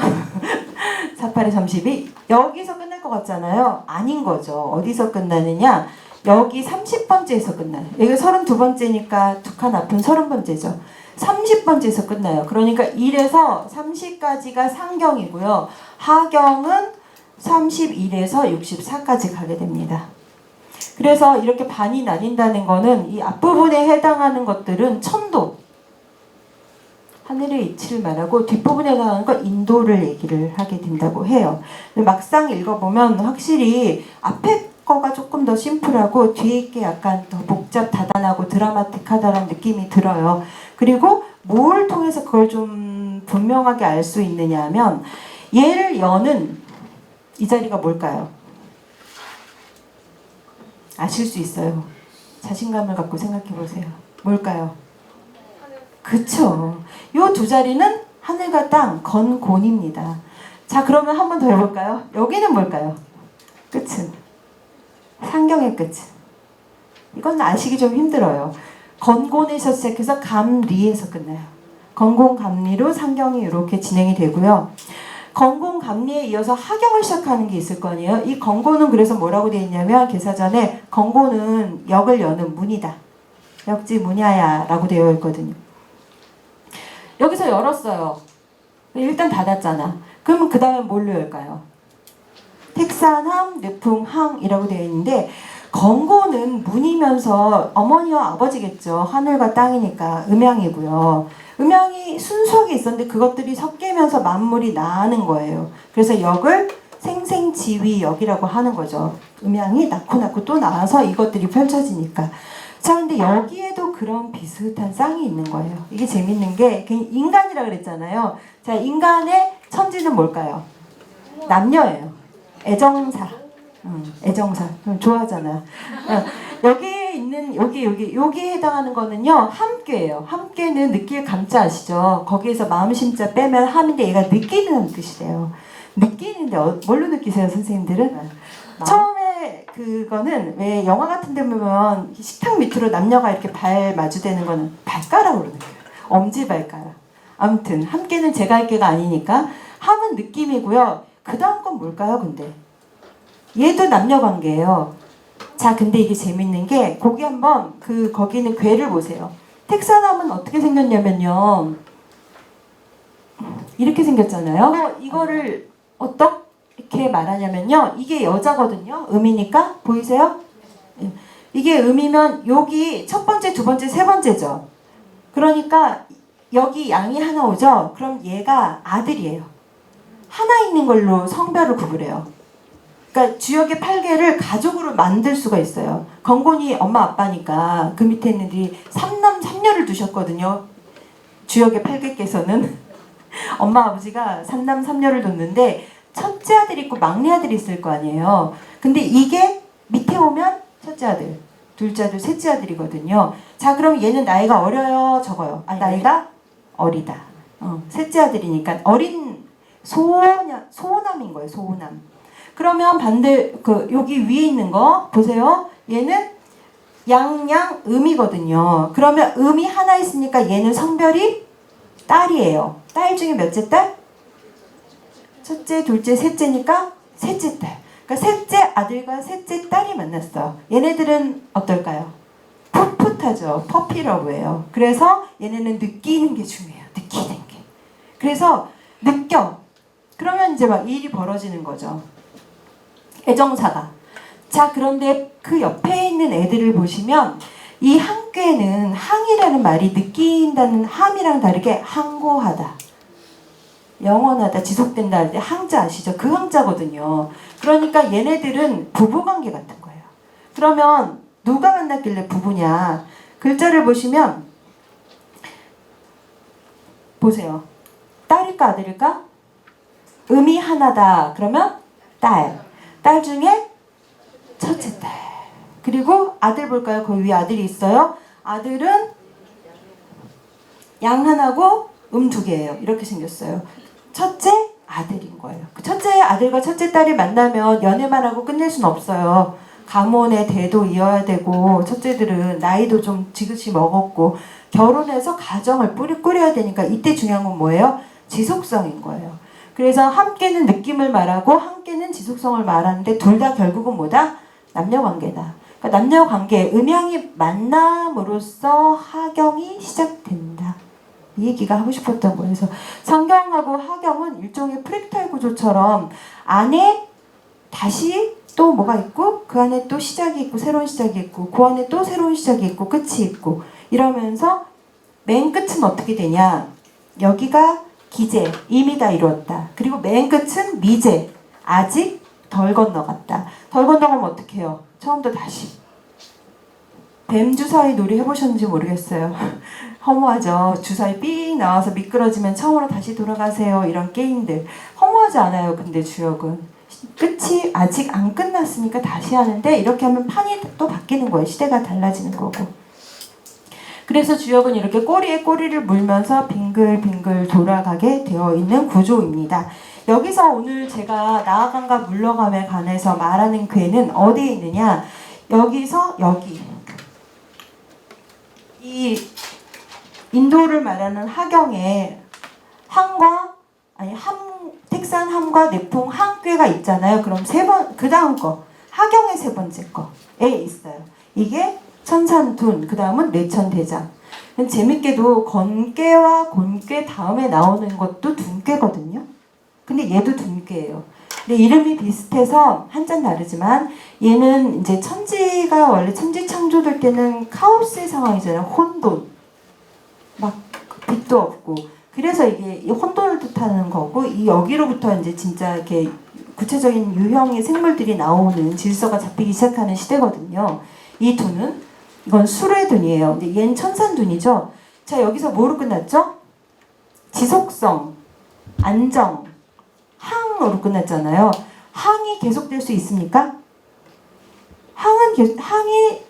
48에 32. 여기서 끝날 것 같잖아요. 아닌 거죠. 어디서 끝나느냐? 여기 30번째에서 끝나요. 여기 32번째니까 2칸 앞은 30번째죠. 30번째에서 끝나요. 그러니까 1에서 30까지가 상경이고요. 하경은 31에서 64까지 가게 됩니다. 그래서 이렇게 반이 나뉜다는 거는 이 앞부분에 해당하는 것들은 천도, 하늘의 이치를 말하고 뒷부분에 해당하는 건 인도를 얘기를 하게 된다고 해요. 막상 읽어보면 확실히 앞에 거가 조금 더 심플하고 뒤에 게 약간 더 복잡, 다단하고 드라마틱하다는 느낌이 들어요. 그리고 뭘 통해서 그걸 좀 분명하게 알 수 있느냐 하면 얘를 여는 이 자리가 뭘까요? 아실 수 있어요. 자신감을 갖고 생각해 보세요. 뭘까요? 그쵸. 요 2 자리는 하늘과 땅, 건곤입니다. 자, 그러면 한 번 더 해볼까요? 여기는 뭘까요? 끝은. 상경의 끝은. 이건 아시기 좀 힘들어요. 건곤에서 시작해서 감리에서 끝나요. 건곤, 감리로 상경이 이렇게 진행이 되고요. 건곤, 감리에 이어서 하경을 시작하는 게 있을 거 아니에요? 이 건곤은 그래서 뭐라고 되어 있냐면 개사전에 건곤은 역을 여는 문이다. 역지 문야야 라고 되어 있거든요. 여기서 열었어요. 일단 닫았잖아. 그러면 그 다음에 뭘로 열까요? 택산함, 느풍항이라고 되어 있는데 건곤은 문이면서 어머니와 아버지겠죠. 하늘과 땅이니까 음양이고요. 음양이 순수하게 있었는데 그것들이 섞이면서 만물이 나는 거예요. 그래서 역을 생생지위역이라고 하는 거죠. 음양이 낳고 또 나와서 이것들이 펼쳐지니까. 자, 근데 여기에도 그런 비슷한 쌍이 있는 거예요. 이게 재밌는 게 인간이라 그랬잖아요. 자, 인간의 천지는 뭘까요? 남녀예요. 애정사. 애정사. 좋아하잖아. 여기에 있는 여기에 해당하는 거는요 함께예요. 함께는 느낄 감자 아시죠? 거기에서 마음 심자 빼면 함인데 얘가 느끼는 뜻이래요. 느끼는데 뭘로 느끼세요, 선생님들은? 처음에 그거는 왜 영화 같은 데 보면 식탁 밑으로 남녀가 이렇게 발 마주대는 거는 발가락으로 느껴요. 엄지발가락. 아무튼 함께는 제가 할 게가 아니니까 함은 느낌이고요. 그 다음 건 뭘까요, 근데? 얘도 남녀 관계예요. 자, 근데 이게 재밌는 게 거기 한번 거기 있는 괴를 보세요. 택사남은 어떻게 생겼냐면요. 이렇게 생겼잖아요. 이거를 어떻게 말하냐면요. 이게 여자거든요. 음이니까 보이세요? 이게 음이면 여기 첫 번째, 두 번째, 세 번째죠. 그러니까 여기 양이 하나 오죠. 그럼 얘가 아들이에요. 하나 있는 걸로 성별을 구분해요. 그러니까 주역의 8개를 가족으로 만들 수가 있어요. 건곤이 엄마 아빠니까 그 밑에 있는 들이 3남 3녀를 두셨거든요. 주역의 8개께서는 엄마 아버지가 3남 3녀를 뒀는데 첫째 아들 있고 막내 아들이 있을 거 아니에요. 근데 이게 밑에 오면 첫째 아들, 둘째 아들, 셋째 아들이거든요. 자, 그럼 얘는 나이가 어려요, 적어요? 나이가 어리다. 셋째 아들이니까 어린 소호남인 거예요. 소호남. 그러면 반대 여기 위에 있는 거 보세요. 얘는 양양음이거든요. 그러면 음이 하나 있으니까 얘는 성별이 딸이에요. 딸 중에 몇째 딸? 첫째, 둘째, 셋째니까 셋째 딸. 그러니까 셋째 아들과 셋째 딸이 만났어. 얘네들은 어떨까요? 풋풋하죠. 퍼피러브예요. 그래서 얘네는 느끼는 게 중요해요. 느끼는 게. 그래서 느껴. 그러면 이제 막 일이 벌어지는 거죠. 애정사가. 자, 그런데 그 옆에 있는 애들을 보시면 이 항꾀는 항이라는 말이 느낀다는 함이랑 다르게 항고하다. 영원하다, 지속된다 할 때 항자 아시죠? 그 항자거든요. 그러니까 얘네들은 부부관계 같은 거예요. 그러면 누가 만났길래 부부냐? 글자를 보시면 보세요. 딸일까 아들일까? 음이 하나다. 그러면 딸. 딸 중에 첫째 딸. 그리고 아들 볼까요? 거기 위에 아들이 있어요. 아들은 양 하나고 음 두 개예요. 이렇게 생겼어요. 첫째 아들인 거예요. 그 첫째 아들과 첫째 딸이 만나면 연애만 하고 끝낼 수는 없어요. 가문의 대도 이어야 되고 첫째들은 나이도 좀 지긋이 먹었고 결혼해서 가정을 꾸려야 되니까 이때 중요한 건 뭐예요? 지속성인 거예요. 그래서 함께는 느낌을 말하고 함께는 지속성을 말하는데 둘 다 결국은 뭐다? 남녀관계다. 그러니까 남녀관계, 음양이 만남으로써 하경이 시작된다. 이 얘기가 하고 싶었던 거예요. 그래서 성경하고 하경은 일종의 프랙탈 구조처럼 안에 다시 또 뭐가 있고 그 안에 또 시작이 있고 새로운 시작이 있고 그 안에 또 새로운 시작이 있고 끝이 있고 이러면서 맨 끝은 어떻게 되냐? 여기가 기재, 이미 다 이루었다. 그리고 맨 끝은 미재, 아직 덜 건너갔다. 덜 건너가면 어떻게 해요? 처음부터 다시. 뱀 주사위 놀이 해보셨는지 모르겠어요. 허무하죠. 주사위 삑 나와서 미끄러지면 처음으로 다시 돌아가세요. 이런 게임들. 허무하지 않아요. 근데 주역은. 끝이 아직 안 끝났으니까 다시 하는데 이렇게 하면 판이 또 바뀌는 거예요. 시대가 달라지는 거고. 그래서 주역은 이렇게 꼬리에 꼬리를 물면서 빙글빙글 돌아가게 되어 있는 구조입니다. 여기서 오늘 제가 나아감과 물러감에 관해서 말하는 괴는 어디에 있느냐? 여기서 여기. 이 인도를 말하는 하경에 택산 함과 내풍 항괴가 있잖아요. 그럼 그 다음 거 하경의 세 번째 거에 있어요. 이게 천산둔, 그 다음은 뇌천대장. 재밌게도 건괴와 곤괴 다음에 나오는 것도 둔괴거든요. 근데 얘도 둔괴예요. 근데 이름이 비슷해서 한자는 다르지만 얘는 이제 천지가 원래 천지 창조될 때는 카오스의 상황이잖아요. 혼돈. 막 빛도 없고. 그래서 이게 이 혼돈을 뜻하는 거고 이 여기로부터 이제 진짜 이렇게 구체적인 유형의 생물들이 나오는 질서가 잡히기 시작하는 시대거든요. 이 둔은 이건 수레 둔이에요. 근데 얘는 천산둔이죠. 자, 여기서 뭐로 끝났죠? 지속성, 안정, 항으로 끝났잖아요. 항이 계속될 수 있습니까? 항이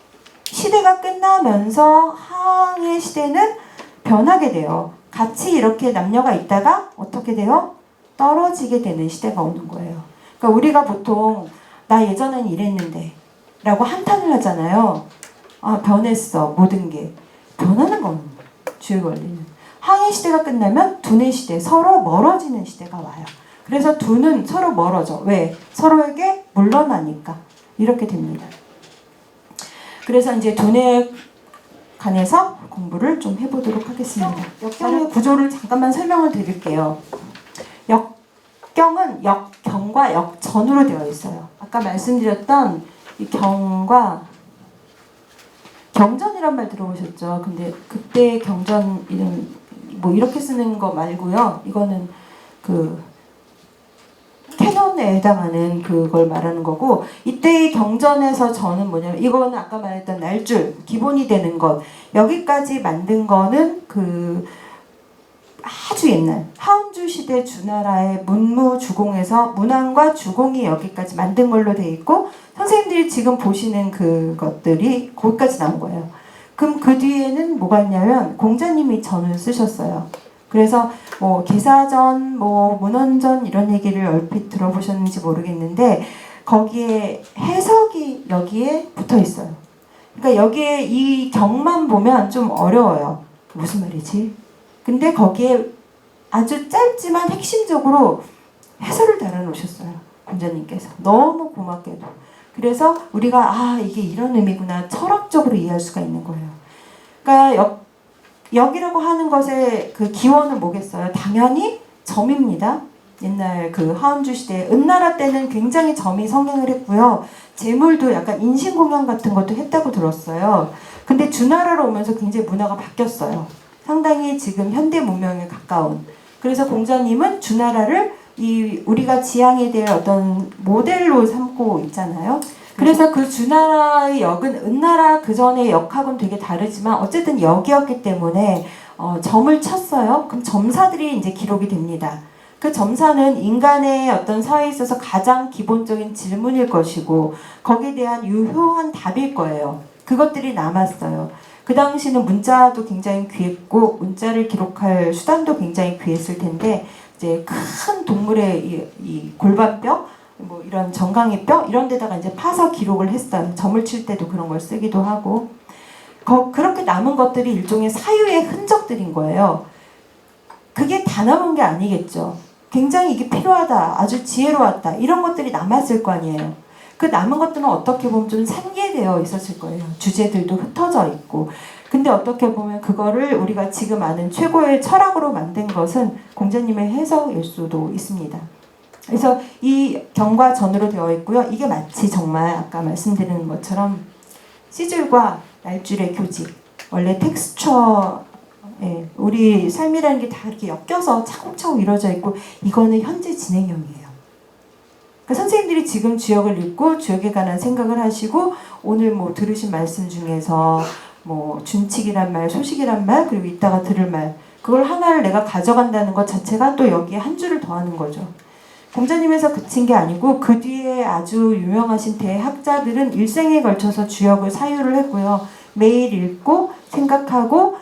시대가 끝나면서 항의 시대는 변하게 돼요. 같이 이렇게 남녀가 있다가 어떻게 돼요? 떨어지게 되는 시대가 오는 거예요. 그러니까 우리가 보통 나 예전엔 이랬는데 라고 한탄을 하잖아요. 아, 변했어. 모든 게. 변하는 건 주의 원리는. 항의 시대가 끝나면 둔의 시대, 서로 멀어지는 시대가 와요. 그래서 둔은 서로 멀어져. 왜? 서로에게 물러나니까. 이렇게 됩니다. 그래서 이제 둔에 관해서 공부를 좀 해보도록 하겠습니다. 역경의 구조를 잠깐만 설명을 드릴게요. 역경은 역경과 역전으로 되어 있어요. 아까 말씀드렸던 이 경과 경전이란 말 들어보셨죠? 근데 그때 경전 이름 뭐 이렇게 쓰는 거 말고요. 이거는 그 캐논에 해당하는 그걸 말하는 거고 이때의 경전에서 저는 뭐냐면 이거는 아까 말했던 날줄 기본이 되는 것 여기까지 만든 거는 그 아주 옛날 하운주 시대 주나라의 문무주공에서 문왕과 주공이 여기까지 만든 걸로 돼 있고 선생님들이 지금 보시는 그것들이 거기까지 나온 거예요. 그럼 그 뒤에는 뭐가 있냐면 공자님이 전을 쓰셨어요. 그래서 뭐 계사전, 뭐 문헌전 이런 얘기를 얼핏 들어보셨는지 모르겠는데 거기에 해석이 여기에 붙어 있어요. 그러니까 여기에 이 경만 보면 좀 어려워요. 무슨 말이지? 근데 거기에 아주 짧지만 핵심적으로 해설을 달아놓으셨어요. 권자님께서. 너무 고맙게도. 그래서 우리가 이게 이런 의미구나 철학적으로 이해할 수가 있는 거예요. 그러니까 역이라고 하는 것의 그 기원은 뭐겠어요? 당연히 점입니다. 옛날 그 하은주 시대 은나라 때는 굉장히 점이 성행을 했고요. 재물도 약간 인신공양 같은 것도 했다고 들었어요. 근데 주나라로 오면서 굉장히 문화가 바뀌었어요. 상당히 지금 현대 문명에 가까운. 그래서 공자님은 주나라를 우리가 지향에 대해 어떤 모델로 삼고 있잖아요. 그래서 그 주나라의 역은 은나라 그 전의 역하고는 되게 다르지만 어쨌든 역이었기 때문에 점을 쳤어요. 그럼 점사들이 이제 기록이 됩니다. 그 점사는 인간의 어떤 사회에 있어서 가장 기본적인 질문일 것이고 거기에 대한 유효한 답일 거예요. 그것들이 남았어요. 그 당시는 문자도 굉장히 귀했고 문자를 기록할 수단도 굉장히 귀했을 텐데 이제 큰 동물의 이 골반뼈 뭐 이런 정강이 뼈 이런 데다가 이제 파서 기록을 했어요. 점을 칠 때도 그런 걸 쓰기도 하고 그렇게 남은 것들이 일종의 사유의 흔적들인 거예요. 그게 다 남은 게 아니겠죠. 굉장히 이게 필요하다, 아주 지혜로웠다 이런 것들이 남았을 거 아니에요. 그 남은 것들은 어떻게 보면 좀 산계되어 있었을 거예요. 주제들도 흩어져 있고. 근데 어떻게 보면 그거를 우리가 지금 아는 최고의 철학으로 만든 것은 공자님의 해석일 수도 있습니다. 그래서 이 경과 전으로 되어 있고요. 이게 마치 정말 아까 말씀드린 것처럼 시줄과 날줄의 교직. 원래 텍스처, 우리 삶이라는 게 다 이렇게 엮여서 차곡차곡 이루어져 있고 이거는 현재 진행형이에요. 그러니까 선생님들이 지금 주역을 읽고 주역에 관한 생각을 하시고 오늘 뭐 들으신 말씀 중에서 뭐 준칙이란 말, 소식이란 말, 그리고 이따가 들을 말 그걸 하나를 내가 가져간다는 것 자체가 또 여기에 한 줄을 더하는 거죠. 공자님에서 그친 게 아니고 그 뒤에 아주 유명하신 대학자들은 일생에 걸쳐서 주역을 사유를 했고요. 매일 읽고 생각하고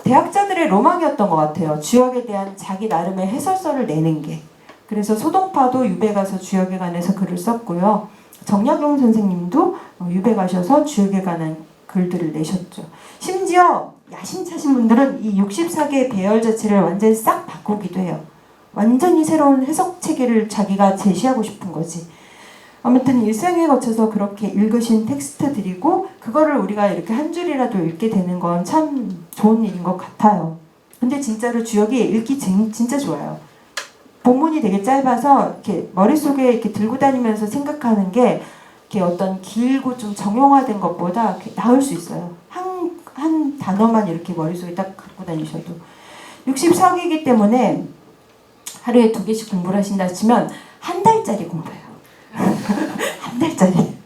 대학자들의 로망이었던 것 같아요. 주역에 대한 자기 나름의 해설서를 내는 게. 그래서 소동파도 유배 가서 주역에 관해서 글을 썼고요. 정약용 선생님도 유배 가셔서 주역에 관한 글들을 내셨죠. 심지어 야심차신 분들은 이 64개의 배열 자체를 완전히 싹 바꾸기도 해요. 완전히 새로운 해석 체계를 자기가 제시하고 싶은 거지. 아무튼 일생에 거쳐서 그렇게 읽으신 텍스트들이고 그거를 우리가 이렇게 한 줄이라도 읽게 되는 건 참 좋은 일인 것 같아요. 근데 진짜로 주역이 읽기 진짜 좋아요. 본문이 되게 짧아서 이렇게 머릿속에 이렇게 들고 다니면서 생각하는 게 이렇게 어떤 길고 좀 정형화된 것보다 나을 수 있어요. 한 단어만 이렇게 머릿속에 딱 갖고 다니셔도. 64기이기 때문에 하루에 2개씩 공부를 하신다 치면 한 달짜리 공부예요. 한 달짜리.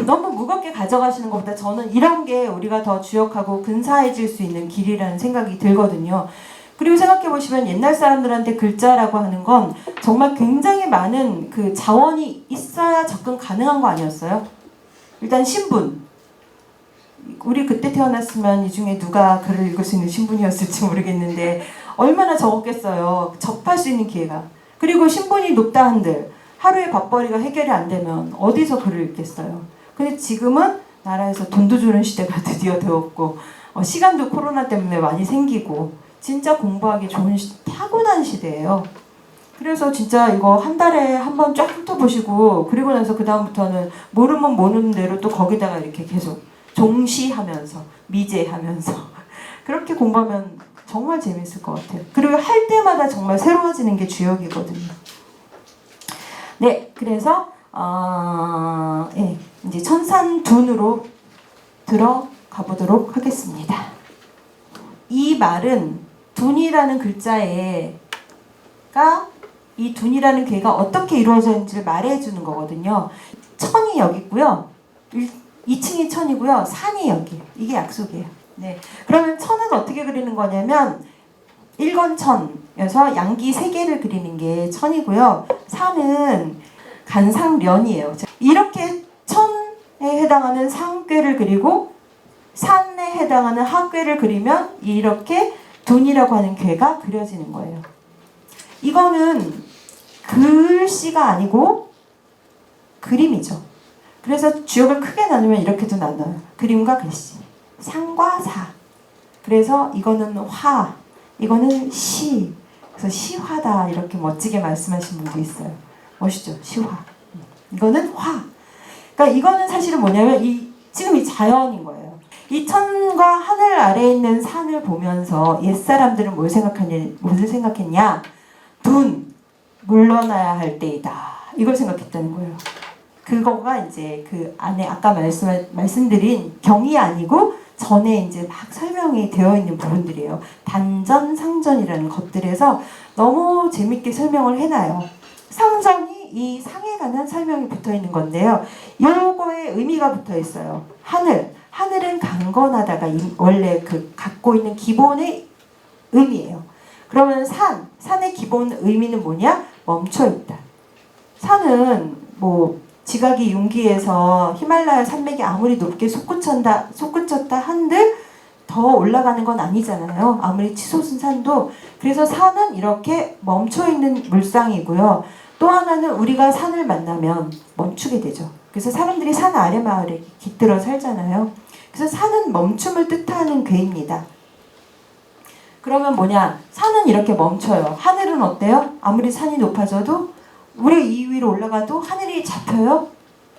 너무 무겁게 가져가시는 것보다 저는 이런 게 우리가 더 주역하고 근사해질 수 있는 길이라는 생각이 들거든요. 그리고 생각해보시면 옛날 사람들한테 글자라고 하는 건 정말 굉장히 많은 그 자원이 있어야 접근 가능한 거 아니었어요? 일단 신분. 우리 그때 태어났으면 이 중에 누가 글을 읽을 수 있는 신분이었을지 모르겠는데 얼마나 적었겠어요. 접할 수 있는 기회가. 그리고 신분이 높다 한들 하루에 밥벌이가 해결이 안 되면 어디서 글을 읽겠어요. 근데 지금은 나라에서 돈도 주는 시대가 드디어 되었고 시간도 코로나 때문에 많이 생기고 진짜 공부하기 좋은 타고난 시대예요. 그래서 진짜 이거 한 달에 한 번 쫙 훑어보시고 그리고 나서 그 다음부터는 모르면 모르는 대로 또 거기다가 이렇게 계속 종시하면서 미제하면서 그렇게 공부하면 정말 재밌을 것 같아요. 그리고 할 때마다 정말 새로워지는 게 주역이거든요. 네, 그래서 이제 천산둔으로 들어가 보도록 하겠습니다. 이 말은 둔이라는 글자가 이 둔이라는 괴가 어떻게 이루어졌는지를 말해주는 거거든요. 천이 여기 있고요. 2층이 천이고요. 산이 여기. 이게 약속이에요. 네. 그러면 천은 어떻게 그리는 거냐면 일건천에서 양기 3개를 그리는 게 천이고요. 산은 간상련이에요. 이렇게 천에 해당하는 상괴를 그리고 산에 해당하는 하괴를 그리면 이렇게 둔이라고 하는 괴가 그려지는 거예요. 이거는 글씨가 아니고 그림이죠. 그래서 주역을 크게 나누면 이렇게도 나눠요. 그림과 글씨, 상과 사. 그래서 이거는 화, 이거는 시. 그래서 시화다 이렇게 멋지게 말씀하신 분도 있어요. 멋있죠? 시화. 이거는 화. 그러니까 이거는 사실은 뭐냐면 지금 이 자연인 거예요. 이 천과 하늘 아래에 있는 산을 보면서 옛사람들은 뭘 생각했냐? 둔, 물러나야 할 때이다. 이걸 생각했다는 거예요. 그거가 이제 그 안에 아까 말씀드린 경이 아니고 전에 이제 막 설명이 되어 있는 부분들이에요. 단전, 상전이라는 것들에서 너무 재밌게 설명을 해놔요. 상전이 이 상에 관한 설명이 붙어 있는 건데요. 요거에 의미가 붙어 있어요. 하늘은 강건하다가 원래 그 갖고 있는 기본의 의미예요. 그러면 산의 기본 의미는 뭐냐? 멈춰 있다. 산은 뭐 지각이 융기에서 히말라야 산맥이 아무리 높게 솟구쳤다 한들 더 올라가는 건 아니잖아요. 아무리 치솟은 산도. 그래서 산은 이렇게 멈춰있는 물상이고요. 또 하나는 우리가 산을 만나면 멈추게 되죠. 그래서 사람들이 산 아래 마을에 깃들어 살잖아요. 그래서 산은 멈춤을 뜻하는 괴입니다. 그러면 뭐냐? 산은 이렇게 멈춰요. 하늘은 어때요? 아무리 산이 높아져도 우리 이 위로 올라가도 하늘이 잡혀요?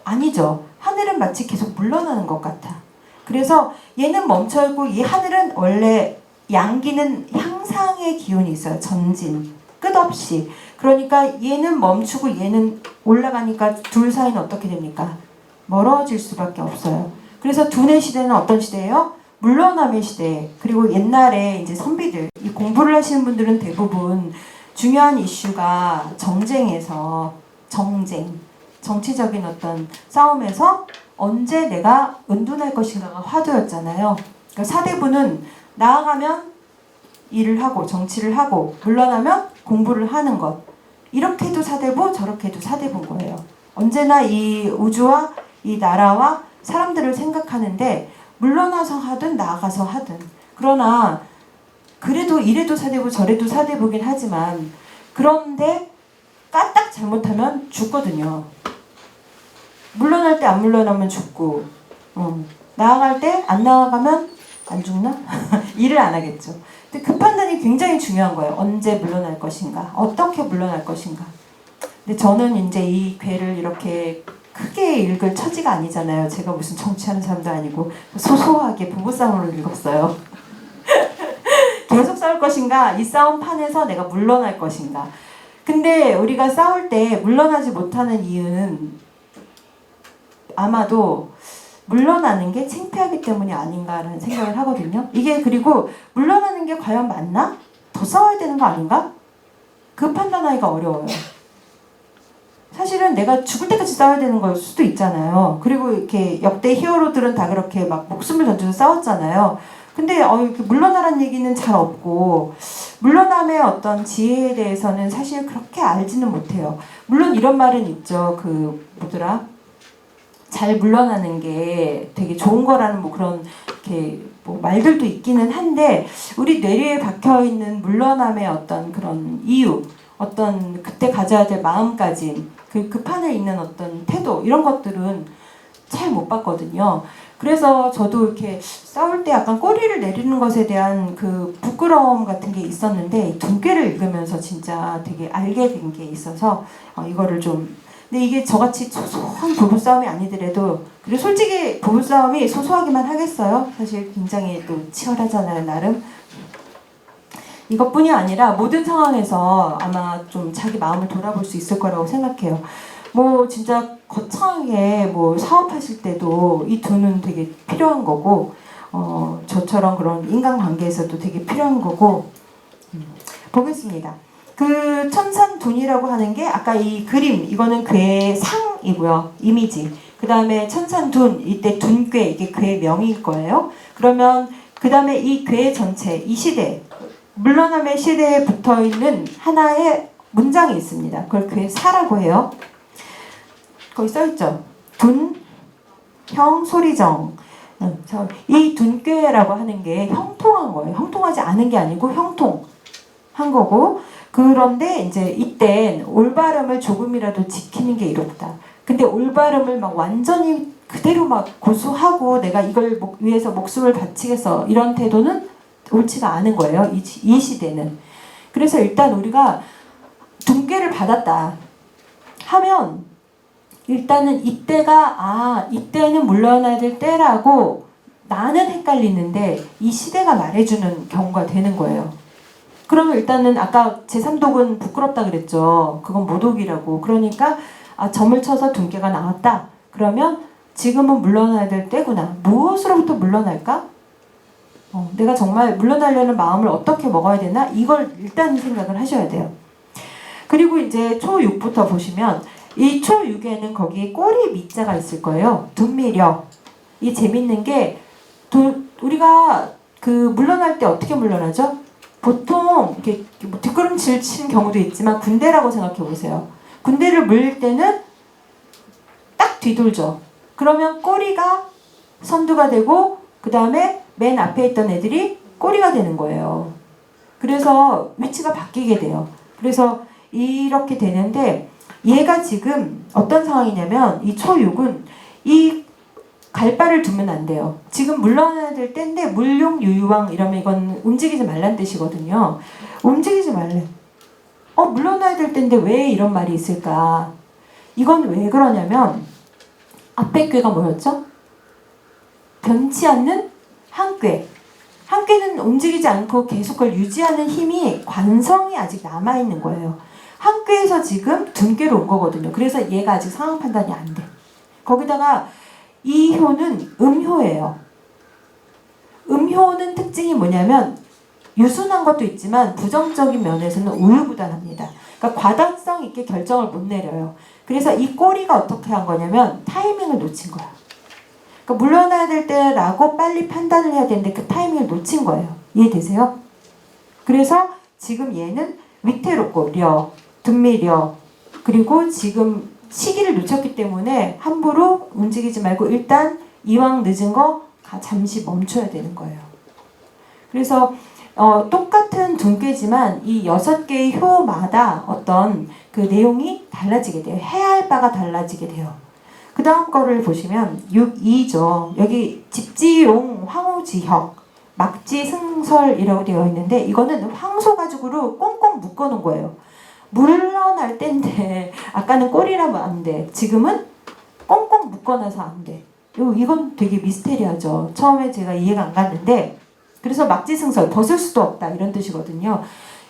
아니죠. 하늘은 마치 계속 물러나는 것 같아. 그래서 얘는 멈춰있고 이 하늘은 원래 양기는 향상의 기운이 있어요. 전진. 끝없이. 그러니까 얘는 멈추고 얘는 올라가니까 둘 사이는 어떻게 됩니까? 멀어질 수밖에 없어요. 그래서 둔의 시대는 어떤 시대예요? 물러남의 시대. 그리고 옛날에 이제 선비들, 이 공부를 하시는 분들은 대부분 중요한 이슈가 정치적인 어떤 싸움에서 언제 내가 은둔할 것인가가 화두였잖아요. 그러니까 사대부는 나아가면 일을 하고 정치를 하고 물러나면 공부를 하는 것. 이렇게도 사대부 저렇게도 사대부인 거예요. 언제나 이 우주와 이 나라와 사람들을 생각하는데 물러나서 하든 나아가서 하든. 그러나 그래도 이래도 사대부 저래도 사대부긴 하지만 그런데 까딱 잘못하면 죽거든요. 물러날 때 안 물러나면 죽고 나아갈 때 안 나아가면 안 죽나? 일을 안 하겠죠. 근데 그 판단이 굉장히 중요한 거예요. 언제 물러날 것인가? 어떻게 물러날 것인가? 근데 저는 이제 이 괴를 이렇게 크게 읽을 처지가 아니잖아요. 제가 무슨 정치하는 사람도 아니고 소소하게 부부싸움으로 읽었어요. 계속 싸울 것인가? 이 싸움판에서 내가 물러날 것인가? 근데 우리가 싸울 때 물러나지 못하는 이유는 아마도 물러나는 게 창피하기 때문이 아닌가라는 생각을 하거든요. 이게 그리고 물러나는 게 과연 맞나? 더 싸워야 되는 거 아닌가? 그 판단하기가 어려워요. 사실은 내가 죽을 때까지 싸워야 되는 걸 수도 있잖아요. 그리고 이렇게 역대 히어로들은 다 그렇게 막 목숨을 던져서 싸웠잖아요. 근데 이렇게 물러나라는 얘기는 잘 없고 물러남의 어떤 지혜에 대해서는 사실 그렇게 알지는 못해요. 물론 이런 말은 있죠. 잘 물러나는 게 되게 좋은 거라는 뭐 그런 이렇게 뭐 말들도 있기는 한데 우리 뇌리에 박혀 있는 물러남의 어떤 그런 이유, 어떤 그때 가져야 될 마음가짐, 그 판에 있는 어떤 태도 이런 것들은 잘 못 봤거든요. 그래서 저도 이렇게 싸울 때 약간 꼬리를 내리는 것에 대한 그 부끄러움 같은 게 있었는데 두 개를 읽으면서 진짜 되게 알게 된 게 있어서 이거를 좀 근데 이게 저같이 소소한 부부싸움이 아니더라도 그리고 솔직히 부부싸움이 소소하기만 하겠어요? 사실 굉장히 또 치열하잖아요, 나름. 이것뿐이 아니라 모든 상황에서 아마 좀 자기 마음을 돌아볼 수 있을 거라고 생각해요. 뭐 진짜 거창하게 뭐 사업하실 때도 이 두는 되게 필요한 거고 저처럼 그런 인간관계에서도 되게 필요한 거고 보겠습니다. 그 천산둔이라고 하는 게 아까 이 그림 이거는 괴의 상이고요. 이미지. 그 다음에 천산둔 이때 둔괴 이게 괴의 명일 거예요. 그러면 그 다음에 이 괴 전체 이 시대 물러남의 시대에 붙어있는 하나의 문장이 있습니다. 그걸 괴사라고 해요. 거기 써있죠. 둔, 형, 소리정. 이 둔꾀라고 하는 게 형통한 거예요. 형통하지 않은 게 아니고 형통한 거고, 그런데 이제 이땐 올바름을 조금이라도 지키는 게 이롭다. 근데 올바름을 막 완전히 그대로 막 고수하고 내가 이걸 위해서 목숨을 바치겠어, 이런 태도는 옳지가 않은 거예요. 이 시대는. 그래서 일단 우리가 둔꾀를 받았다 하면 일단은 이때가 이때는 물러나야 될 때라고 나는 헷갈리는데 이 시대가 말해주는 경우가 되는 거예요. 그러면 일단은 아까 제3독은 부끄럽다 그랬죠. 그건 모독이라고. 그러니까 점을 쳐서 둔꾀가 나왔다. 그러면 지금은 물러나야 될 때구나. 무엇으로부터 물러날까? 내가 정말 물러나려는 마음을 어떻게 먹어야 되나? 이걸 일단 생각을 하셔야 돼요. 그리고 이제 초6부터 보시면 이 초6에는 거기 꼬리 밑자가 있을 거예요. 둔미려. 이 재밌는 게 우리가 물러날 때 어떻게 물러나죠? 보통 이렇게 뒷걸음질 치는 경우도 있지만 군대라고 생각해 보세요. 군대를 물릴 때는 딱 뒤돌죠. 그러면 꼬리가 선두가 되고 그 다음에 맨 앞에 있던 애들이 꼬리가 되는 거예요. 그래서 위치가 바뀌게 돼요. 그래서 이렇게 되는데 얘가 지금 어떤 상황이냐면 이 초6은 이 갈바를 두면 안 돼요. 지금 물러나야 될 때인데 물용 유유왕 이러면 이건 움직이지 말란 뜻이거든요. 움직이지 말래. 물러나야 될 때인데 왜 이런 말이 있을까? 이건 왜 그러냐면 앞에 꾀가 뭐였죠? 변치 않는 한 꾀. 한 꾀는 움직이지 않고 계속 그걸 유지하는 힘이 관성이 아직 남아있는 거예요. 한 꾀에서 지금 둔꾀로 온 거거든요. 그래서 얘가 아직 상황 판단이 안 돼. 거기다가 이 효는 음효예요. 음효는 특징이 뭐냐면 유순한 것도 있지만 부정적인 면에서는 우유부단합니다. 그러니까 과단성 있게 결정을 못 내려요. 그래서 이 꼬리가 어떻게 한 거냐면 타이밍을 놓친 거야. 그러니까 물러나야 될 때라고 빨리 판단을 해야 되는데 그 타이밍을 놓친 거예요. 이해되세요? 그래서 지금 얘는 위태롭고 둔미려, 그리고 지금 시기를 놓쳤기 때문에 함부로 움직이지 말고 일단 이왕 늦은 거 잠시 멈춰야 되는 거예요. 그래서 똑같은 둔꾀지만 이 6개의 효마다 어떤 그 내용이 달라지게 돼요. 해야 할 바가 달라지게 돼요. 그 다음 거를 보시면 6.2죠. 여기 집지용 황후지혁 막지승설이라고 되어 있는데 이거는 황소가죽으로 꽁꽁 묶어놓은 거예요. 물러날 때인데 아까는 꼬리라면 안 돼. 지금은 꽁꽁 묶어놔서 안 돼. 이건 되게 미스테리하죠. 처음에 제가 이해가 안 갔는데 그래서 막지승설 벗을 수도 없다 이런 뜻이거든요.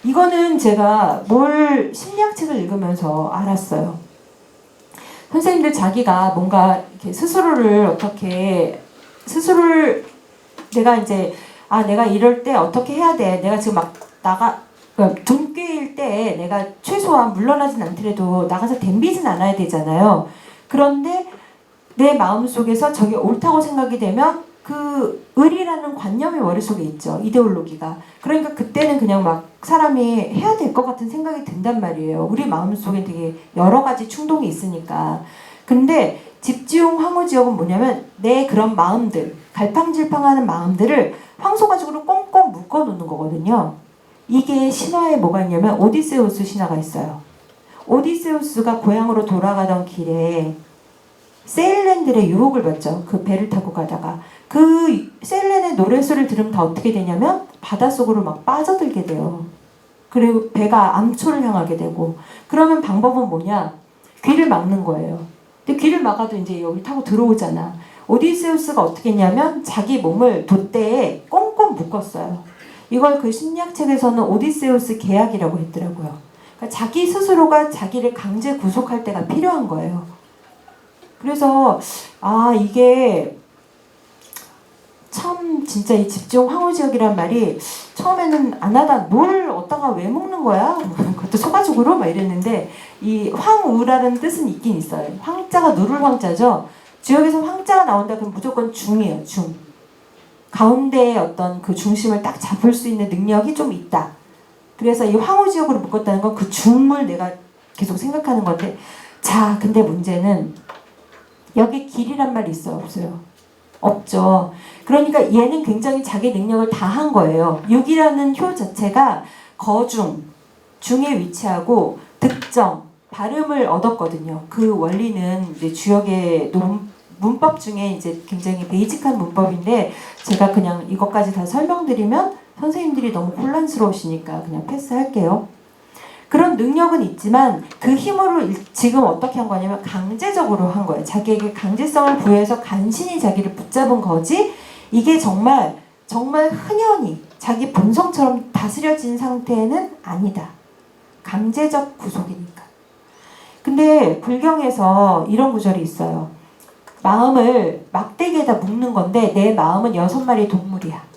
이거는 제가 심리학책을 읽으면서 알았어요. 선생님들 자기가 뭔가 이렇게 스스로를 내가 이제 내가 이럴 때 어떻게 해야 돼. 내가 지금 둔꾀일 때 내가 최소한 물러나진 않더라도 나가서 덤비진 않아야 되잖아요. 그런데 내 마음속에서 저게 옳다고 생각이 되면 그 의리라는 관념이 머릿속에 있죠. 이데올로기가. 그러니까 그때는 그냥 막 사람이 해야 될 것 같은 생각이 든단 말이에요. 우리 마음속에 되게 여러 가지 충동이 있으니까. 근데 집지용 황후지역은 뭐냐면 내 그런 마음들, 갈팡질팡하는 마음들을 황소가죽으로 꽁꽁 묶어놓는 거거든요. 이게 신화에 뭐가 있냐면 오디세우스 신화가 있어요. 오디세우스가 고향으로 돌아가던 길에 세일랜들의 유혹을 받죠. 그 배를 타고 가다가 그 세일랜의 노랫소리를 들으면 다 어떻게 되냐면 바닷속으로 막 빠져들게 돼요. 그리고 배가 암초를 향하게 되고 그러면 방법은 뭐냐? 귀를 막는 거예요. 근데 귀를 막아도 이제 여기 타고 들어오잖아. 오디세우스가 어떻게 했냐면 자기 몸을 돛대에 꽁꽁 묶었어요. 이걸 그 심리학책에서는 오디세우스 계약이라고 했더라고요. 그러니까 자기 스스로가 자기를 강제 구속할 때가 필요한 거예요. 그래서 이게 참 진짜 이 집중 황후지역이란 말이 처음에는 안 하다 뭘 얻다가 왜 먹는 거야? 그것도 소가죽으로 막 이랬는데 이 황우라는 뜻은 있긴 있어요. 황자가 누를 황자죠. 지역에서 황자가 나온다 그러면 무조건 중이에요. 중. 가운데에 어떤 그 중심을 딱 잡을 수 있는 능력이 좀 있다. 그래서 이 황후지역으로 묶었다는 건 그 중을 내가 계속 생각하는 건데 자 근데 문제는 여기 길이란 말이 있어요? 없어요? 없죠. 그러니까 얘는 굉장히 자기 능력을 다 한 거예요. 6이라는 효 자체가 거중, 중에 위치하고 득정, 발음을 얻었거든요. 그 원리는 이제 주역의 문법 중에 이제 굉장히 베이직한 문법인데 제가 그냥 이것까지 다 설명드리면 선생님들이 너무 혼란스러우시니까 그냥 패스할게요. 그런 능력은 있지만 그 힘으로 지금 어떻게 한 거냐면 강제적으로 한 거예요. 자기에게 강제성을 부여해서 간신히 자기를 붙잡은 거지 이게 정말 흔연히 자기 본성처럼 다스려진 상태는 아니다. 강제적 구속이니까. 근데 불경에서 이런 구절이 있어요. 마음을 막대기에다 묶는 건데 내 마음은 6마리의 동물이야.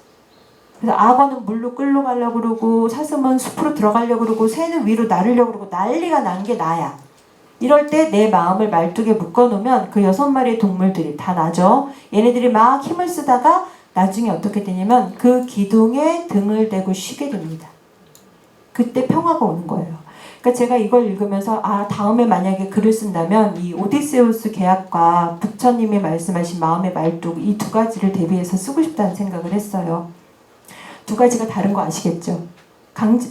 그래서 악어는 물로 끌러 가려고 그러고 사슴은 숲으로 들어가려고 그러고 새는 위로 나르려고 그러고 난리가 난 게 나야. 이럴 때 내 마음을 말뚝에 묶어놓으면 그 6마리의 동물들이 다 나죠. 얘네들이 막 힘을 쓰다가 나중에 어떻게 되냐면 그 기둥에 등을 대고 쉬게 됩니다. 그때 평화가 오는 거예요. 그러니까 제가 이걸 읽으면서 다음에 만약에 글을 쓴다면 이 오디세우스 계약과 부처님이 말씀하신 마음의 말뚝 이 두 가지를 대비해서 쓰고 싶다는 생각을 했어요. 두 가지가 다른 거 아시겠죠?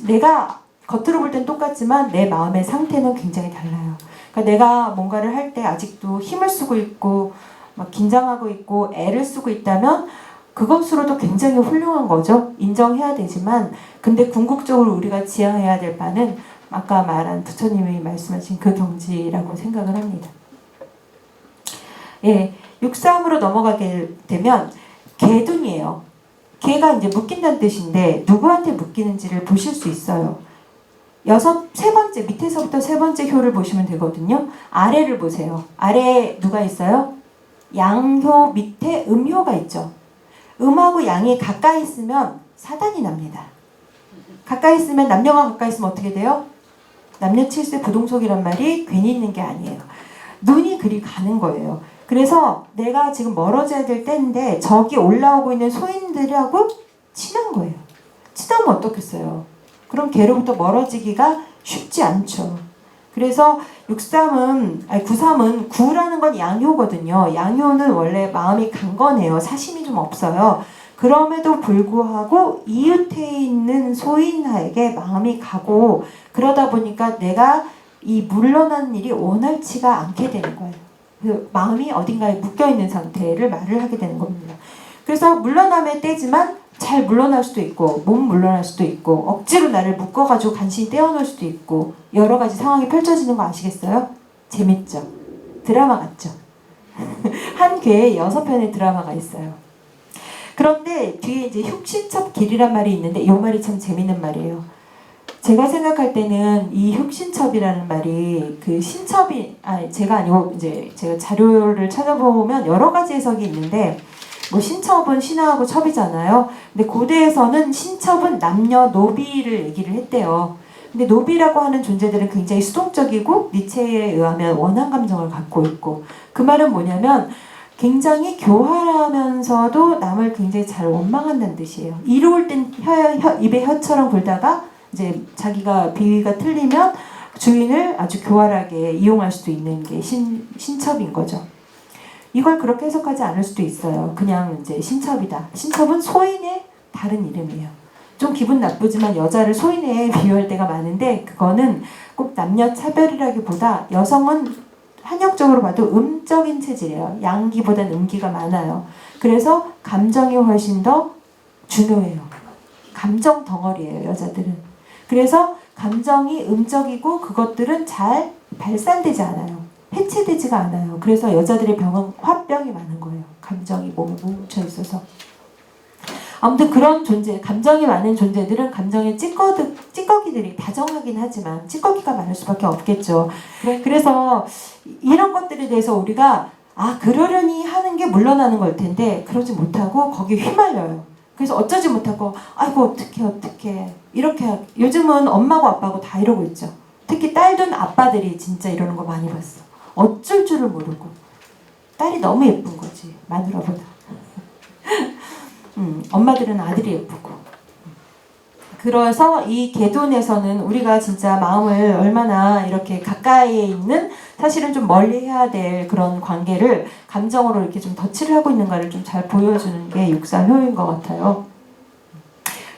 내가 겉으로 볼 땐 똑같지만 내 마음의 상태는 굉장히 달라요. 그러니까 내가 뭔가를 할 때 아직도 힘을 쓰고 있고 막 긴장하고 있고 애를 쓰고 있다면 그것으로도 굉장히 훌륭한 거죠. 인정해야 되지만 근데 궁극적으로 우리가 지향해야 될 바는 아까 말한 부처님이 말씀하신 그 경지라고 생각을 합니다. 예, 6.3으로 넘어가게 되면 개둔이에요. 개가 이제 묶인다는 뜻인데 누구한테 묶이는지를 보실 수 있어요. 세 번째 밑에서부터 세 번째 효를 보시면 되거든요. 아래를 보세요. 아래에 누가 있어요? 양효 밑에 음효가 있죠. 음하고 양이 가까이 있으면 사단이 납니다. 가까이 있으면 남녀가 가까이 있으면 어떻게 돼요? 남녀 칠세 부동석이란 말이 괜히 있는 게 아니에요. 눈이 그리 가는 거예요. 그래서 내가 지금 멀어져야 될 때인데 저기 올라오고 있는 소인들하고 친한 거예요. 친하면 어떻겠어요? 그럼 걔로부터 멀어지기가 쉽지 않죠. 그래서 93은 9라는 건 양효거든요. 양효는 원래 마음이 강건해요. 사심이 좀 없어요. 그럼에도 불구하고 이웃에 있는 소인에게 마음이 가고 그러다 보니까 내가 이 물러나는 일이 원활치가 않게 되는 거예요. 그 마음이 어딘가에 묶여있는 상태를 말을 하게 되는 겁니다. 그래서 물러남의 때지만 잘 물러날 수도 있고 못 물러날 수도 있고 억지로 나를 묶어가지고 간신히 떼어놓을 수도 있고 여러 가지 상황이 펼쳐지는 거 아시겠어요? 재밌죠? 드라마 같죠? 한 괴에 6편의 드라마가 있어요. 그런데 뒤에 이제 흉신첩길이란 말이 있는데 이 말이 참 재밌는 말이에요. 제가 생각할 때는 이 흉신첩이라는 말이 그 신첩이 제가 아니고 이제 제가 자료를 찾아보면 여러 가지 해석이 있는데 뭐 신첩은 신하하고 첩이잖아요. 근데 고대에서는 신첩은 남녀 노비를 얘기를 했대요. 근데 노비라고 하는 존재들은 굉장히 수동적이고 니체에 의하면 원한 감정을 갖고 있고 그 말은 뭐냐면 굉장히 교활하면서도 남을 굉장히 잘 원망한다는 뜻이에요. 이로울 땐 입에 혀처럼 굴다가 이제 자기가 비위가 틀리면 주인을 아주 교활하게 이용할 수도 있는 게 신첩인 거죠. 이걸 그렇게 해석하지 않을 수도 있어요. 그냥 이제 신첩이다. 신첩은 소인의 다른 이름이에요. 좀 기분 나쁘지만 여자를 소인에 비유할 때가 많은데 그거는 꼭 남녀 차별이라기보다 여성은 한역적으로 봐도 음적인 체질이에요. 양기보단 음기가 많아요. 그래서 감정이 훨씬 더 중요해요. 감정 덩어리예요, 여자들은. 그래서 감정이 음적이고 그것들은 잘 발산되지 않아요. 해체되지가 않아요. 그래서 여자들의 병은 화병이 많은 거예요. 감정이 몸에 뭉쳐 있어서. 아무튼 그런 존재, 감정이 많은 존재들은 감정의 찌꺼기들이 다정하긴 하지만 찌꺼기가 많을 수밖에 없겠죠. 그래서 이런 것들에 대해서 우리가 그러려니 하는 게 물러나는 걸 텐데 그러지 못하고 거기에 휘말려요. 그래서 어쩌지 못하고 아이고 어떡해 이렇게 요즘은 엄마고 아빠고 다 이러고 있죠. 특히 딸 둔 아빠들이 진짜 이러는 거 많이 봤어. 어쩔 줄을 모르고 딸이 너무 예쁜 거지 마누라보다. 엄마들은 아들이 예쁘고 그래서 이 계돈에서는 우리가 진짜 마음을 얼마나 이렇게 가까이에 있는, 사실은 좀 멀리 해야 될 그런 관계를 감정으로 이렇게 좀 덧칠을 하고 있는가를 좀 잘 보여주는 게 육사효인 것 같아요.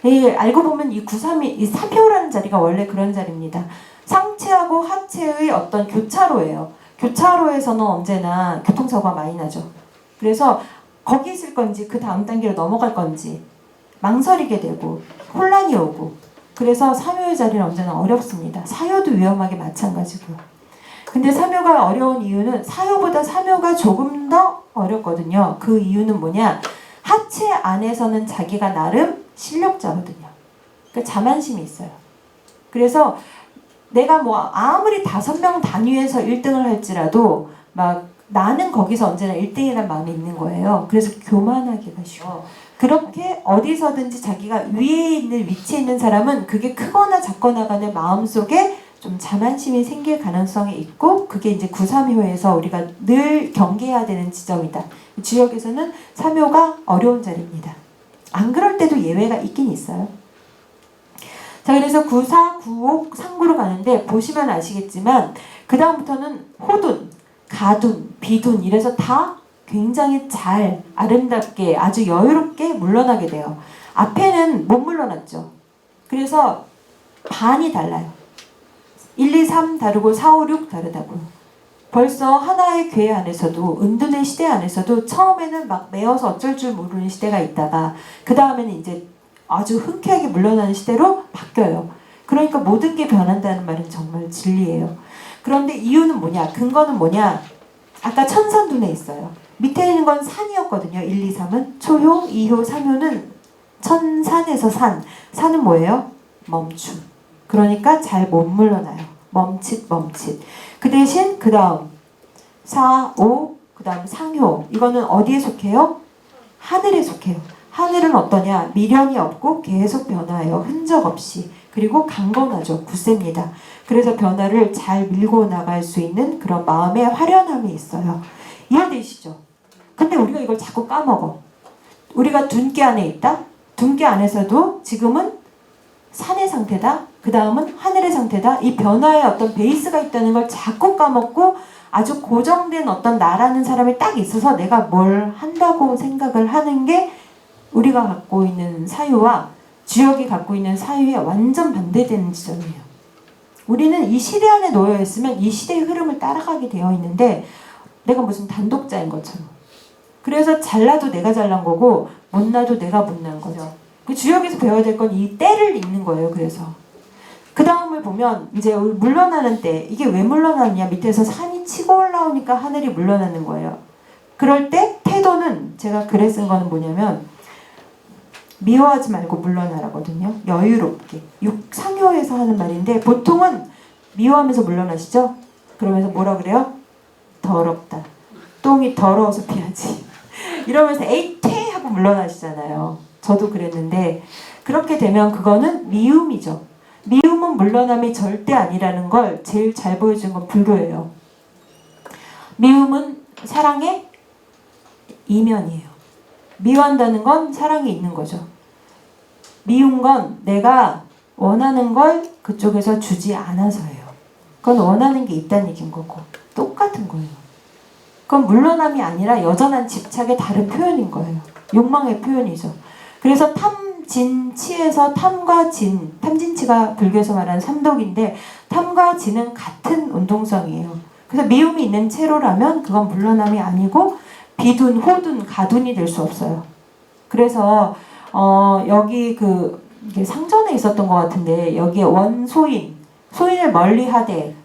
알고 보면 이 932, 이 3효라는 자리가 원래 그런 자리입니다. 상체하고 하체의 어떤 교차로예요. 교차로에서는 언제나 교통사고가 많이 나죠. 그래서 거기 있을 건지 그 다음 단계로 넘어갈 건지 망설이게 되고 혼란이 오고, 그래서 3효의 자리는 언제나 어렵습니다. 4효도 위험하게 마찬가지고요. 근데 3효가 어려운 이유는 4효보다 3효가 조금 더 어렵거든요. 그 이유는 뭐냐? 하체 안에서는 자기가 나름 실력자거든요. 그러니까 자만심이 있어요. 그래서 내가 뭐 아무리 5명 단위에서 1등을 할지라도 막 나는 거기서 언제나 1등이라는 마음이 있는 거예요. 그래서 교만하기가 쉬워. 그렇게 어디서든지 자기가 위에 있는 위치에 있는 사람은 그게 크거나 작거나 간에 마음속에 좀 자만심이 생길 가능성이 있고, 그게 이제 9-3효에서 우리가 늘 경계해야 되는 지점이다. 주역에서는 3효가 어려운 자리입니다. 안 그럴 때도 예외가 있긴 있어요. 자, 그래서 9-4, 9-5, 3-9로 가는데 보시면 아시겠지만 그 다음부터는 호둔, 가둔, 비둔 이래서 다 굉장히 잘 아름답게 아주 여유롭게 물러나게 돼요. 앞에는 못 물러났죠. 그래서 반이 달라요. 1, 2, 3 다르고 4, 5, 6 다르다고요. 벌써 하나의 궤 안에서도, 은둔의 시대 안에서도 처음에는 막 매어서 어쩔 줄 모르는 시대가 있다가 그 다음에는 이제 아주 흔쾌하게 물러나는 시대로 바뀌어요. 그러니까 모든 게 변한다는 말은 정말 진리예요. 그런데 이유는 뭐냐? 근거는 뭐냐? 아까 천산둔에 있어요. 밑에 있는 건 산이었거든요. 1, 2, 3은. 초효, 2효, 3효는 천산에서 산. 산은 뭐예요? 멈춤. 그러니까 잘 못 물러나요. 멈칫 멈칫. 그 대신 그 다음 4, 5, 그 다음 상효. 이거는 어디에 속해요? 하늘에 속해요. 하늘은 어떠냐? 미련이 없고 계속 변화해요. 흔적 없이. 그리고 강건하죠. 굳셉니다. 그래서 변화를 잘 밀고 나갈 수 있는 그런 마음의 화려함이 있어요. 이해되시죠? 근데 우리가 이걸 자꾸 까먹어. 우리가 둔기 안에 있다? 둔기 안에서도 지금은 산의 상태다. 그 다음은 하늘의 상태다. 이 변화에 어떤 베이스가 있다는 걸 자꾸 까먹고 아주 고정된 어떤 나라는 사람이 딱 있어서 내가 뭘 한다고 생각을 하는 게 우리가 갖고 있는 사유와 주역이 갖고 있는 사유에 완전 반대되는 지점이에요. 우리는 이 시대 안에 놓여 있으면 이 시대의 흐름을 따라가게 되어 있는데 내가 무슨 단독자인 것처럼. 그래서 잘나도 내가 잘난 거고 못나도 내가 못난 거죠. 그 주역에서 배워야 될 건 이 때를 읽는 거예요. 그래서 그 다음을 보면 이제 물러나는 때, 이게 왜 물러나느냐? 밑에서 산이 치고 올라오니까 하늘이 물러나는 거예요. 그럴 때 태도는, 제가 글에 쓴 거는 뭐냐면 미워하지 말고 물러나라거든요. 여유롭게. 상효에서 하는 말인데 보통은 미워하면서 물러나시죠? 그러면서 뭐라 그래요? 더럽다. 똥이 더러워서 피하지. 이러면서 에이 퇴 하고 물러나시잖아요. 저도 그랬는데 그렇게 되면 그거는 미움이죠. 미움은 물러남이 절대 아니라는 걸 제일 잘 보여준 건 불교예요. 미움은 사랑의 이면이에요. 미워한다는 건 사랑이 있는 거죠. 미운 건 내가 원하는 걸 그쪽에서 주지 않아서예요. 그건 원하는 게 있다는 얘기인 거고 똑같은 거예요. 그건 물러남이 아니라 여전한 집착의 다른 표현인 거예요. 욕망의 표현이죠. 그래서 탐진치에서 탐과 진, 탐진치가 불교에서 말하는 삼독인데 탐과 진은 같은 운동성이에요. 그래서 미움이 있는 채로라면 그건 물러남이 아니고 비둔, 호둔, 가둔이 될 수 없어요. 그래서 여기 이게 상전에 있었던 것 같은데 여기에 원소인, 소인을 멀리하되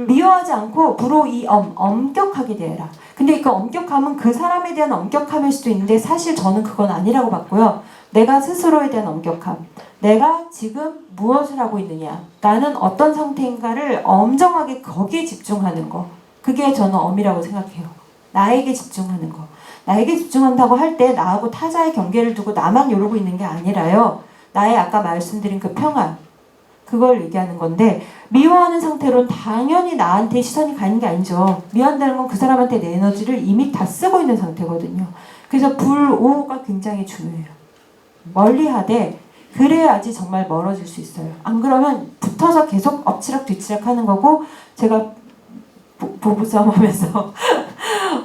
미워하지 않고 불호이엄, 엄격하게 대해라. 근데 그 엄격함은 그 사람에 대한 엄격함일 수도 있는데 사실 저는 그건 아니라고 봤고요. 내가 스스로에 대한 엄격함, 내가 지금 무엇을 하고 있느냐, 나는 어떤 상태인가를 엄정하게 거기에 집중하는 거, 그게 저는 엄이라고 생각해요. 나에게 집중하는 거. 나에게 집중한다고 할 때 나하고 타자의 경계를 두고 나만 이러고 있는 게 아니라요. 나의 아까 말씀드린 그 평안, 그걸 얘기하는 건데 미워하는 상태로는 당연히 나한테 시선이 가는 게 아니죠. 미워한다는 건 그 사람한테 내 에너지를 이미 다 쓰고 있는 상태거든요. 그래서 불오가 굉장히 중요해요. 멀리하되 그래야지 정말 멀어질 수 있어요. 안 그러면 붙어서 계속 엎치락 뒤치락 하는 거고, 제가 부부싸움 하면서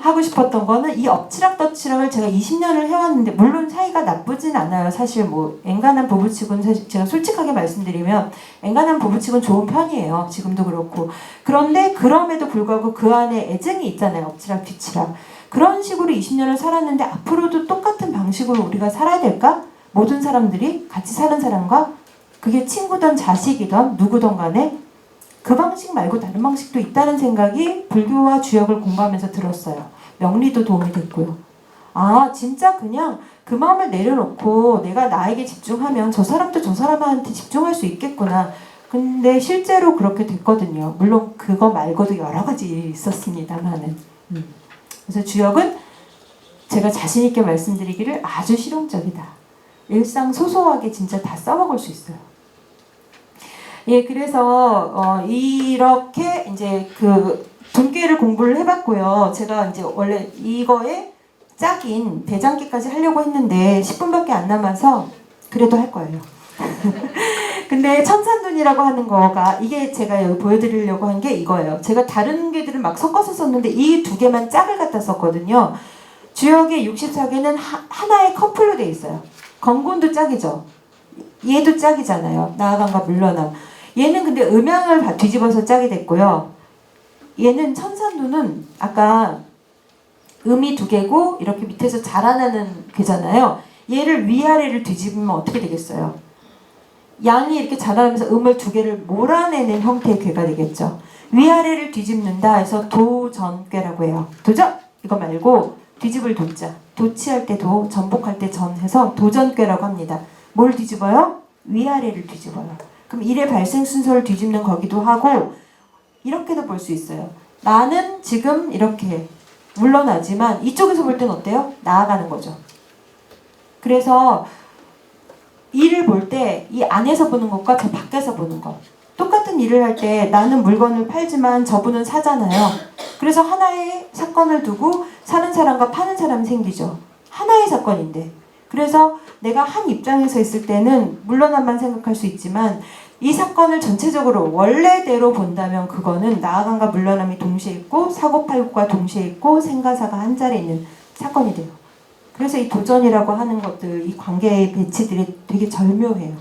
하고 싶었던 거는 이 엎치락뒤치락을 제가 20년을 해왔는데, 물론 사이가 나쁘진 않아요. 사실 뭐 엔간한 부부치고는, 사실 제가 솔직하게 말씀드리면 엔간한 부부치고는 좋은 편이에요. 지금도 그렇고. 그런데 그럼에도 불구하고 그 안에 애증이 있잖아요. 엎치락뒤치락. 그런 식으로 20년을 살았는데 앞으로도 똑같은 방식으로 우리가 살아야 될까? 모든 사람들이 같이 사는 사람과, 그게 친구든 자식이든 누구든 간에 그 방식 말고 다른 방식도 있다는 생각이 불교와 주역을 공부하면서 들었어요. 명리도 도움이 됐고요. 아, 진짜 그냥 그 마음을 내려놓고 내가 나에게 집중하면 저 사람도 저 사람한테 집중할 수 있겠구나. 근데 실제로 그렇게 됐거든요. 물론 그거 말고도 여러 가지 일이 있었습니다만은. 그래서 주역은 제가 자신 있게 말씀드리기를 아주 실용적이다. 일상 소소하게 진짜 다 써먹을 수 있어요. 예, 그래서 이렇게 이제 그 분계를 공부를 해봤고요. 제가 이제 원래 이거에 짝인 대장계까지 하려고 했는데 10분밖에 안 남아서 그래도 할 거예요. 근데 천산눈이라고 하는 거가, 이게 제가 여기 보여드리려고 한 게 이거예요. 제가 다른 개들을 막 섞어서 썼는데 이 두 개만 짝을 갖다 썼거든요. 주역의 64개는 하나의 커플로 돼 있어요. 건곤도 짝이죠. 얘도 짝이잖아요. 나아간과 물러남. 얘는 근데 음양을 뒤집어서 짝이 됐고요. 얘는 천산눈은 아까 음이 두 개고 이렇게 밑에서 자라나는 개잖아요. 얘를 위아래를 뒤집으면 어떻게 되겠어요? 양이 이렇게 자라면서 음을 두 개를 몰아내는 형태의 괴가 되겠죠. 위아래를 뒤집는다 해서 도전괴라고 해요. 도전! 이거 말고 뒤집을 도자. 도치할 때 도, 전복할 때 전 해서 도전괴라고 합니다. 뭘 뒤집어요? 위아래를 뒤집어요. 그럼 일의 발생 순서를 뒤집는 거기도 하고, 이렇게도 볼 수 있어요. 나는 지금 이렇게 물러나지만 이쪽에서 볼 땐 어때요? 나아가는 거죠. 그래서 일을 볼 때 이 안에서 보는 것과 저 밖에서 보는 것, 똑같은 일을 할 때 나는 물건을 팔지만 저분은 사잖아요. 그래서 하나의 사건을 두고 사는 사람과 파는 사람이 생기죠. 하나의 사건인데. 그래서 내가 한 입장에서 있을 때는 물러남만 생각할 수 있지만, 이 사건을 전체적으로 원래대로 본다면 그거는 나아감과 물러남이 동시에 있고 사고팔고가 동시에 있고 생가사가 한 자리에 있는 사건이 돼요. 그래서 이 도전이라고 하는 것들, 이 관계의 배치들이 되게 절묘해요.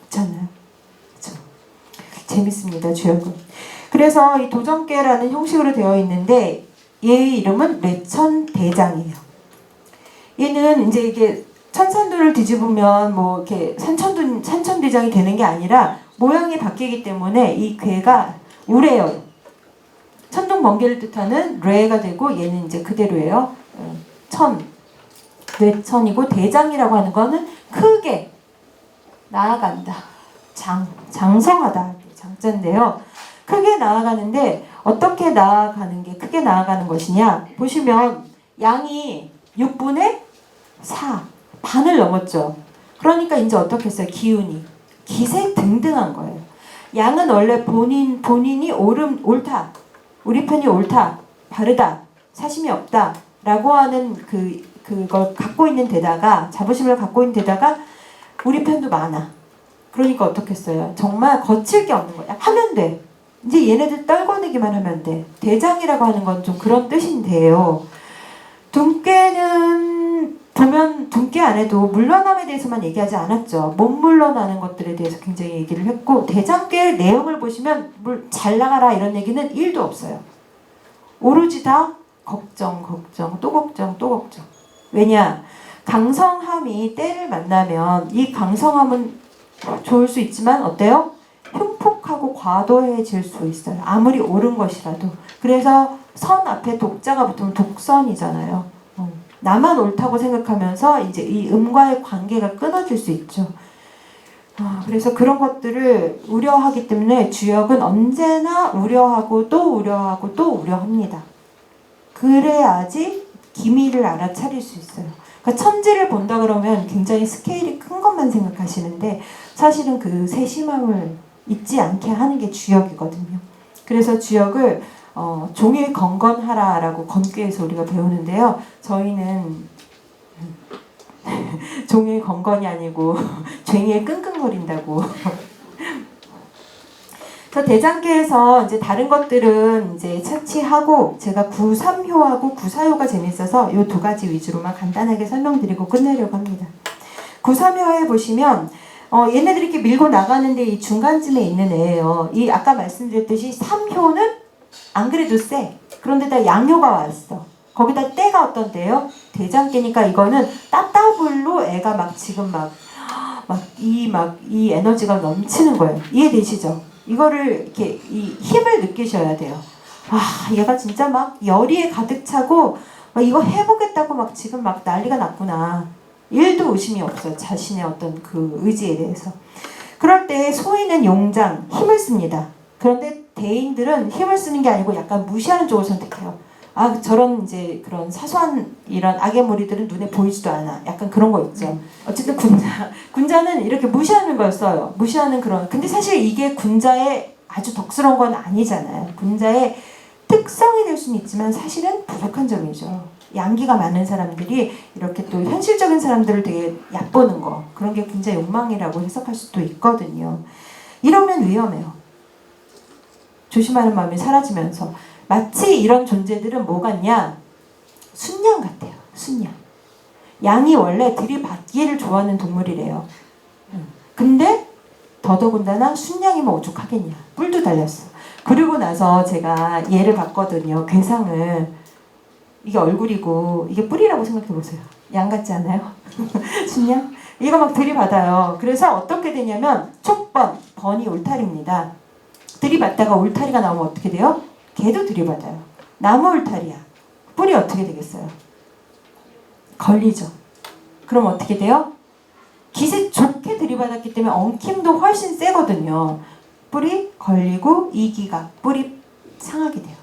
그렇지 않나요? 그렇죠? 재밌습니다, 주역은. 그래서 이 도전계라는 형식으로 되어 있는데 얘의 이름은 뇌천대장이에요. 얘는 이제 이게 천산두를 뒤집으면 뭐 이렇게 산천대장이 되는 게 아니라 모양이 바뀌기 때문에 이 괴가 우레요. 천둥 번개를 뜻하는 뇌가 되고, 얘는 이제 그대로예요. 뇌천이고, 대장이라고 하는 거는 크게 나아간다. 장성하다. 장자인데요. 크게 나아가는데 어떻게 나아가는 게 크게 나아가는 것이냐? 보시면 양이 6분의 4. 반을 넘었죠. 그러니까 이제 어떻게 했어요? 기운이 기세등등한 거예요. 양은 원래 본인이 옳다, 우리 편이 옳다, 바르다, 사심이 없다 라고 하는 그걸 갖고 있는 데다가, 자부심을 갖고 있는 데다가 우리 편도 많아. 그러니까 어떻게 했어요? 정말 거칠 게 없는 거야. 하면 돼. 이제 얘네들 떨궈내기만 하면 돼. 대장이라고 하는 건 좀 그런 뜻인데요. 둔께는 보면 둔께 안에도 물러남에 대해서만 얘기하지 않았죠. 못 물러나는 것들에 대해서 굉장히 얘기를 했고, 대장께 내용을 보시면 잘 나가라 이런 얘기는 1도 없어요. 오로지 다 걱정, 또 걱정, 또 걱정. 왜냐? 강성함이 때를 만나면 이 강성함은 좋을 수 있지만 어때요? 흉폭하고 과도해질 수 있어요. 아무리 옳은 것이라도. 그래서 선 앞에 독자가 붙으면 독선이잖아요. 나만 옳다고 생각하면서 이제 이 음과의 관계가 끊어질 수 있죠. 그래서 그런 것들을 우려하기 때문에 주역은 언제나 우려하고 또 우려하고 또 우려합니다. 그래야지 기미를 알아차릴 수 있어요. 그러니까 천지를 본다 그러면 굉장히 스케일이 큰 것만 생각하시는데 사실은 그 세심함을 잊지 않게 하는 게 주역이거든요. 그래서 주역을 종일 건건하라라고 건귀에서 우리가 배우는데요. 저희는 종일 건건이 아니고 쟁이에 끙끙거린다고. 저 대장계에서 이제 다른 것들은 이제 차치하고 제가 9.3효하고 9.4효가 재밌어서 이 두 가지 위주로만 간단하게 설명드리고 끝내려고 합니다. 9.3효에 보시면 얘네들이 이렇게 밀고 나가는데 이 중간쯤에 있는 애예요. 이 아까 말씀드렸듯이 3효는 안 그래도 세. 그런데다 양효가 왔어. 거기다 때가 어떤 때요? 대장계니까 이거는 따따블로 애가 막 지금 이 에너지가 넘치는 거예요. 이해되시죠? 이거를 이렇게 이 힘을 느끼셔야 돼요. 아, 얘가 진짜 막 열의에 가득 차고 이거 해보겠다고 막 지금 막 난리가 났구나. 일도 의심이 없어요. 자신의 어떤 그 의지에 대해서. 그럴 때 소인은 용장, 힘을 씁니다. 그런데 대인들은 힘을 쓰는 게 아니고 약간 무시하는 쪽을 선택해요. 아, 저런 이제 그런 사소한 이런 악의 무리들은 눈에 보이지도 않아. 약간 그런 거 있죠. 어쨌든 군자는 이렇게 무시하는 걸 써요. 무시하는 그런. 근데 사실 이게 군자의 아주 덕스러운 건 아니잖아요. 군자의 특성이 될 수는 있지만 사실은 부족한 점이죠. 양기가 많은 사람들이 이렇게 또 현실적인 사람들을 되게 얕보는 거. 그런 게 군자 욕망이라고 해석할 수도 있거든요. 이러면 위험해요. 조심하는 마음이 사라지면서. 마치 이런 존재들은 뭐 같냐? 순양 같아요. 순양. 양이 원래 들이받기를 좋아하는 동물이래요. 근데 더더군다나 순양이면 오죽하겠냐. 뿔도 달렸어. 그리고 나서 제가 얘를 봤거든요. 괴상을. 이게 얼굴이고 이게 뿔이라고 생각해보세요. 양 같지 않아요? 순양? 이거 막 들이받아요. 그래서 어떻게 되냐면 촉번, 번이 울타리입니다. 들이받다가 울타리가 나오면 어떻게 돼요? 걔도 들이받아요. 나무 울타리야. 뿔이 어떻게 되겠어요? 걸리죠. 그럼 어떻게 돼요? 기세 좋게 들이받았기 때문에 엉킴도 훨씬 세거든요. 뿔이 걸리고 이기가 뿔이 상하게 돼요.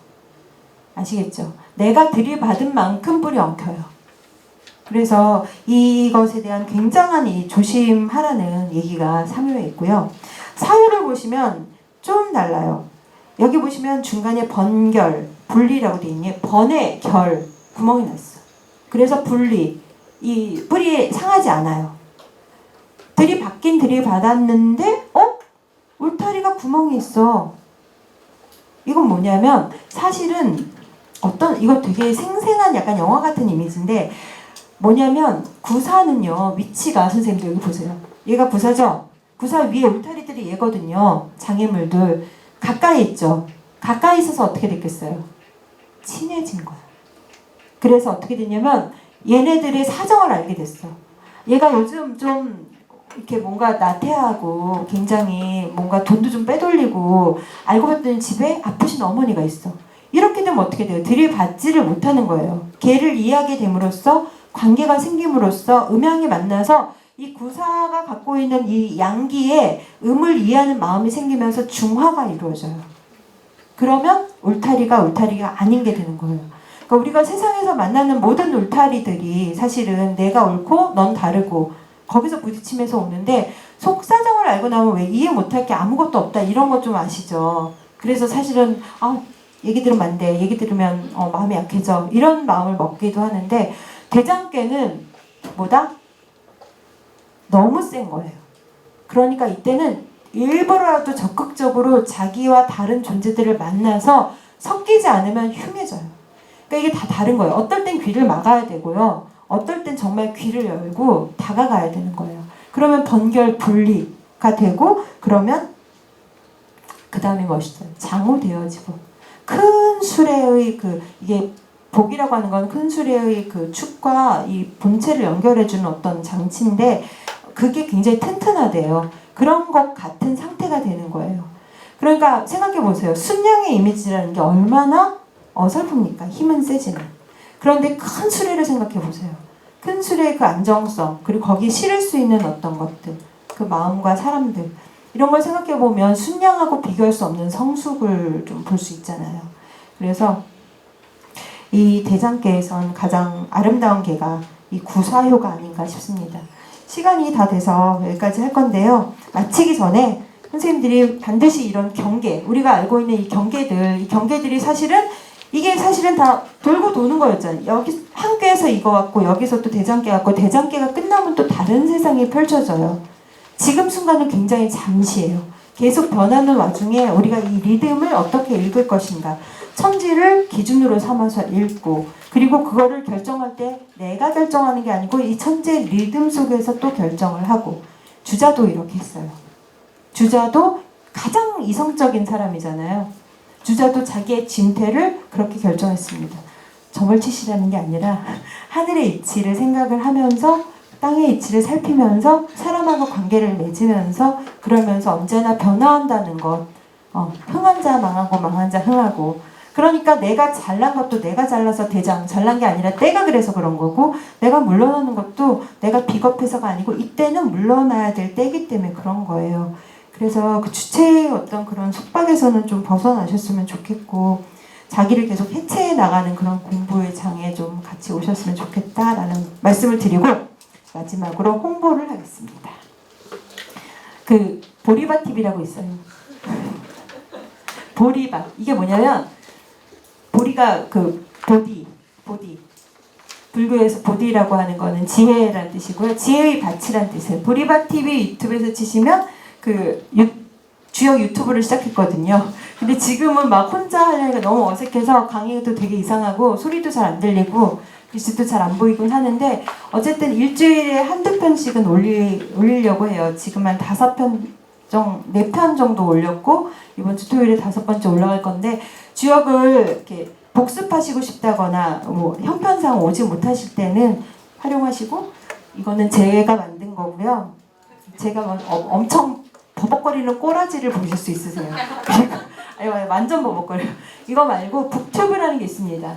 아시겠죠? 내가 들이받은 만큼 뿔이 엉켜요. 그래서 이것에 대한 굉장한 이 조심하라는 얘기가 3효에 있고요. 4효를 보시면 좀 달라요. 여기 보시면 중간에 번결, 분리라고 되어 있니? 번에 결, 구멍이 났어. 그래서 분리, 이 뿔이 상하지 않아요. 들이받긴 들이받았는데 울타리가 구멍이 있어. 이건 뭐냐면 사실은 이거 되게 생생한 약간 영화 같은 이미지인데 뭐냐면 구사는요. 위치가 선생님들 여기 보세요. 얘가 구사죠? 구사 위에 울타리들이 얘거든요. 장애물들. 가까이 있죠. 가까이 있어서 어떻게 됐겠어요? 친해진 거야. 그래서 어떻게 됐냐면 얘네들의 사정을 알게 됐어. 얘가 요즘 좀 이렇게 뭔가 나태하고 굉장히 뭔가 돈도 좀 빼돌리고 알고 봤더니 집에 아프신 어머니가 있어. 이렇게 되면 어떻게 돼요? 들이받지를 못하는 거예요. 걔를 이해하게 됨으로써 관계가 생김으로써 음양이 만나서 이 구사가 갖고 있는 이 양기에 음을 이해하는 마음이 생기면서 중화가 이루어져요. 그러면 울타리가 아닌 게 되는 거예요. 그러니까 우리가 세상에서 만나는 모든 울타리들이 사실은 내가 옳고 넌 다르고 거기서 부딪히면서 오는데 속사정을 알고 나면 왜 이해 못할 게 아무것도 없다 이런 거 좀 아시죠? 그래서 사실은 얘기 들으면 안 돼. 얘기 들으면 마음이 약해져. 이런 마음을 먹기도 하는데 대장께는 뭐다? 너무 센 거예요. 그러니까 이때는 일부러라도 적극적으로 자기와 다른 존재들을 만나서 섞이지 않으면 흉해져요. 그러니까 이게 다 다른 거예요. 어떨 땐 귀를 막아야 되고요. 어떨 땐 정말 귀를 열고 다가가야 되는 거예요. 그러면 번결 분리가 되고 그러면 그 다음에 멋있어요. 장우되어지고 큰 수레의 이게 복이라고 하는 건 큰 수레의 그 축과 이 본체를 연결해주는 어떤 장치인데 그게 굉장히 튼튼하대요. 그런 것 같은 상태가 되는 거예요. 그러니까 생각해 보세요. 순양의 이미지라는 게 얼마나 어설픕니까? 힘은 세지만. 그런데 큰 수레를 생각해 보세요. 큰 수레의 그 안정성, 그리고 거기에 실을 수 있는 어떤 것들, 그 마음과 사람들, 이런 걸 생각해 보면 순양하고 비교할 수 없는 성숙을 좀 볼 수 있잖아요. 그래서 이 대장계에선 가장 아름다운 계가 이 구사효가 아닌가 싶습니다. 시간이 다 돼서 여기까지 할 건데요. 마치기 전에 선생님들이 반드시 이런 경계, 우리가 알고 있는 이 경계들이 사실은 이게 사실은 다 돌고 도는 거였잖아요. 여기 한 꾀에서 이거 같고 여기서 또 대장깨 같고 대장깨가 끝나면 또 다른 세상이 펼쳐져요. 지금 순간은 굉장히 잠시예요. 계속 변하는 와중에 우리가 이 리듬을 어떻게 읽을 것인가. 천지를 기준으로 삼아서 읽고 그리고 그거를 결정할 때 내가 결정하는 게 아니고 이 천재 리듬 속에서 또 결정을 하고 주자도 이렇게 했어요. 주자도 가장 이성적인 사람이잖아요. 주자도 자기의 진퇴를 그렇게 결정했습니다. 점을 치시라는 게 아니라 하늘의 이치를 생각을 하면서 땅의 이치를 살피면서 사람하고 관계를 맺으면서 그러면서 언제나 변화한다는 것. 흥한 자 망하고 망한 자 흥하고 그러니까 내가 잘난 것도 내가 잘나서 대장 잘난 게 아니라 때가 그래서 그런 거고 내가 물러나는 것도 내가 비겁해서가 아니고 이때는 물러나야 될 때이기 때문에 그런 거예요. 그래서 그 주체의 어떤 그런 속박에서는 좀 벗어나셨으면 좋겠고 자기를 계속 해체해 나가는 그런 공부의 장에 좀 같이 오셨으면 좋겠다라는 말씀을 드리고 마지막으로 홍보를 하겠습니다. 그 보리밭 TV라고 있어요. 보리밭 이게 뭐냐면 보리가 그 보디 불교에서 보디라고 하는 거는 지혜라는 뜻이고요. 지혜의 밭이라는 뜻이에요. 보리밭 TV 유튜브에서 치시면 그 주요 유튜브를 시작했거든요. 근데 지금은 막 혼자 하려니까 너무 어색해서 강의도 되게 이상하고 소리도 잘 안 들리고 글씨도 잘 안 보이곤 하는데 어쨌든 일주일에 한두 편씩은 올리려고 해요. 지금 한 4편 정도 올렸고 이번 주 토요일에 5번째 올라갈 건데 주역을 이렇게 복습하시고 싶다거나 뭐 형편상 오지 못하실 때는 활용하시고 이거는 제가 만든 거고요. 제가 엄청 버벅거리는 꼬라지를 보실 수 있으세요. 아니 완전 버벅거려요. 이거 말고 북튜브라는 게 있습니다.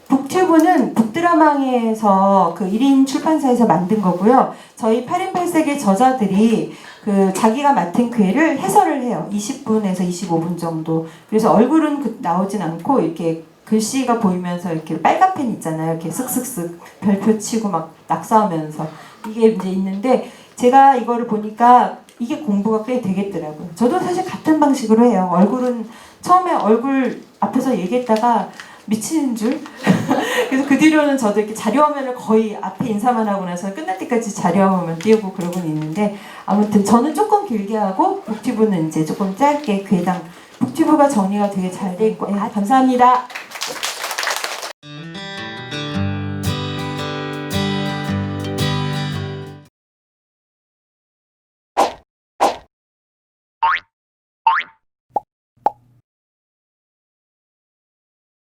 북튜브는 북드라망에서 그 1인 출판사에서 만든 거고요. 저희 8인 8색의 저자들이 그 자기가 맡은 괴를 해설을 해요. 20분에서 25분 정도. 그래서 얼굴은 나오진 않고 이렇게 글씨가 보이면서 이렇게 빨간 펜 있잖아요. 이렇게 쓱쓱쓱 별표 치고 막 낙서하면서 이게 이제 있는데 제가 이거를 보니까 이게 공부가 꽤 되겠더라고요. 저도 사실 같은 방식으로 해요. 얼굴은 처음에 얼굴 앞에서 얘기했다가 미치는 줄. 그래서 그 뒤로는 저도 이렇게 자료화면을 거의 앞에 인사만 하고 나서 끝날 때까지 자료화면만 띄우고 그러고는 있는데 아무튼 저는 조금 길게 하고 북튜브는 이제 조금 짧게 괴당 북튜브가 정리가 되게 잘 돼 있고 감사합니다.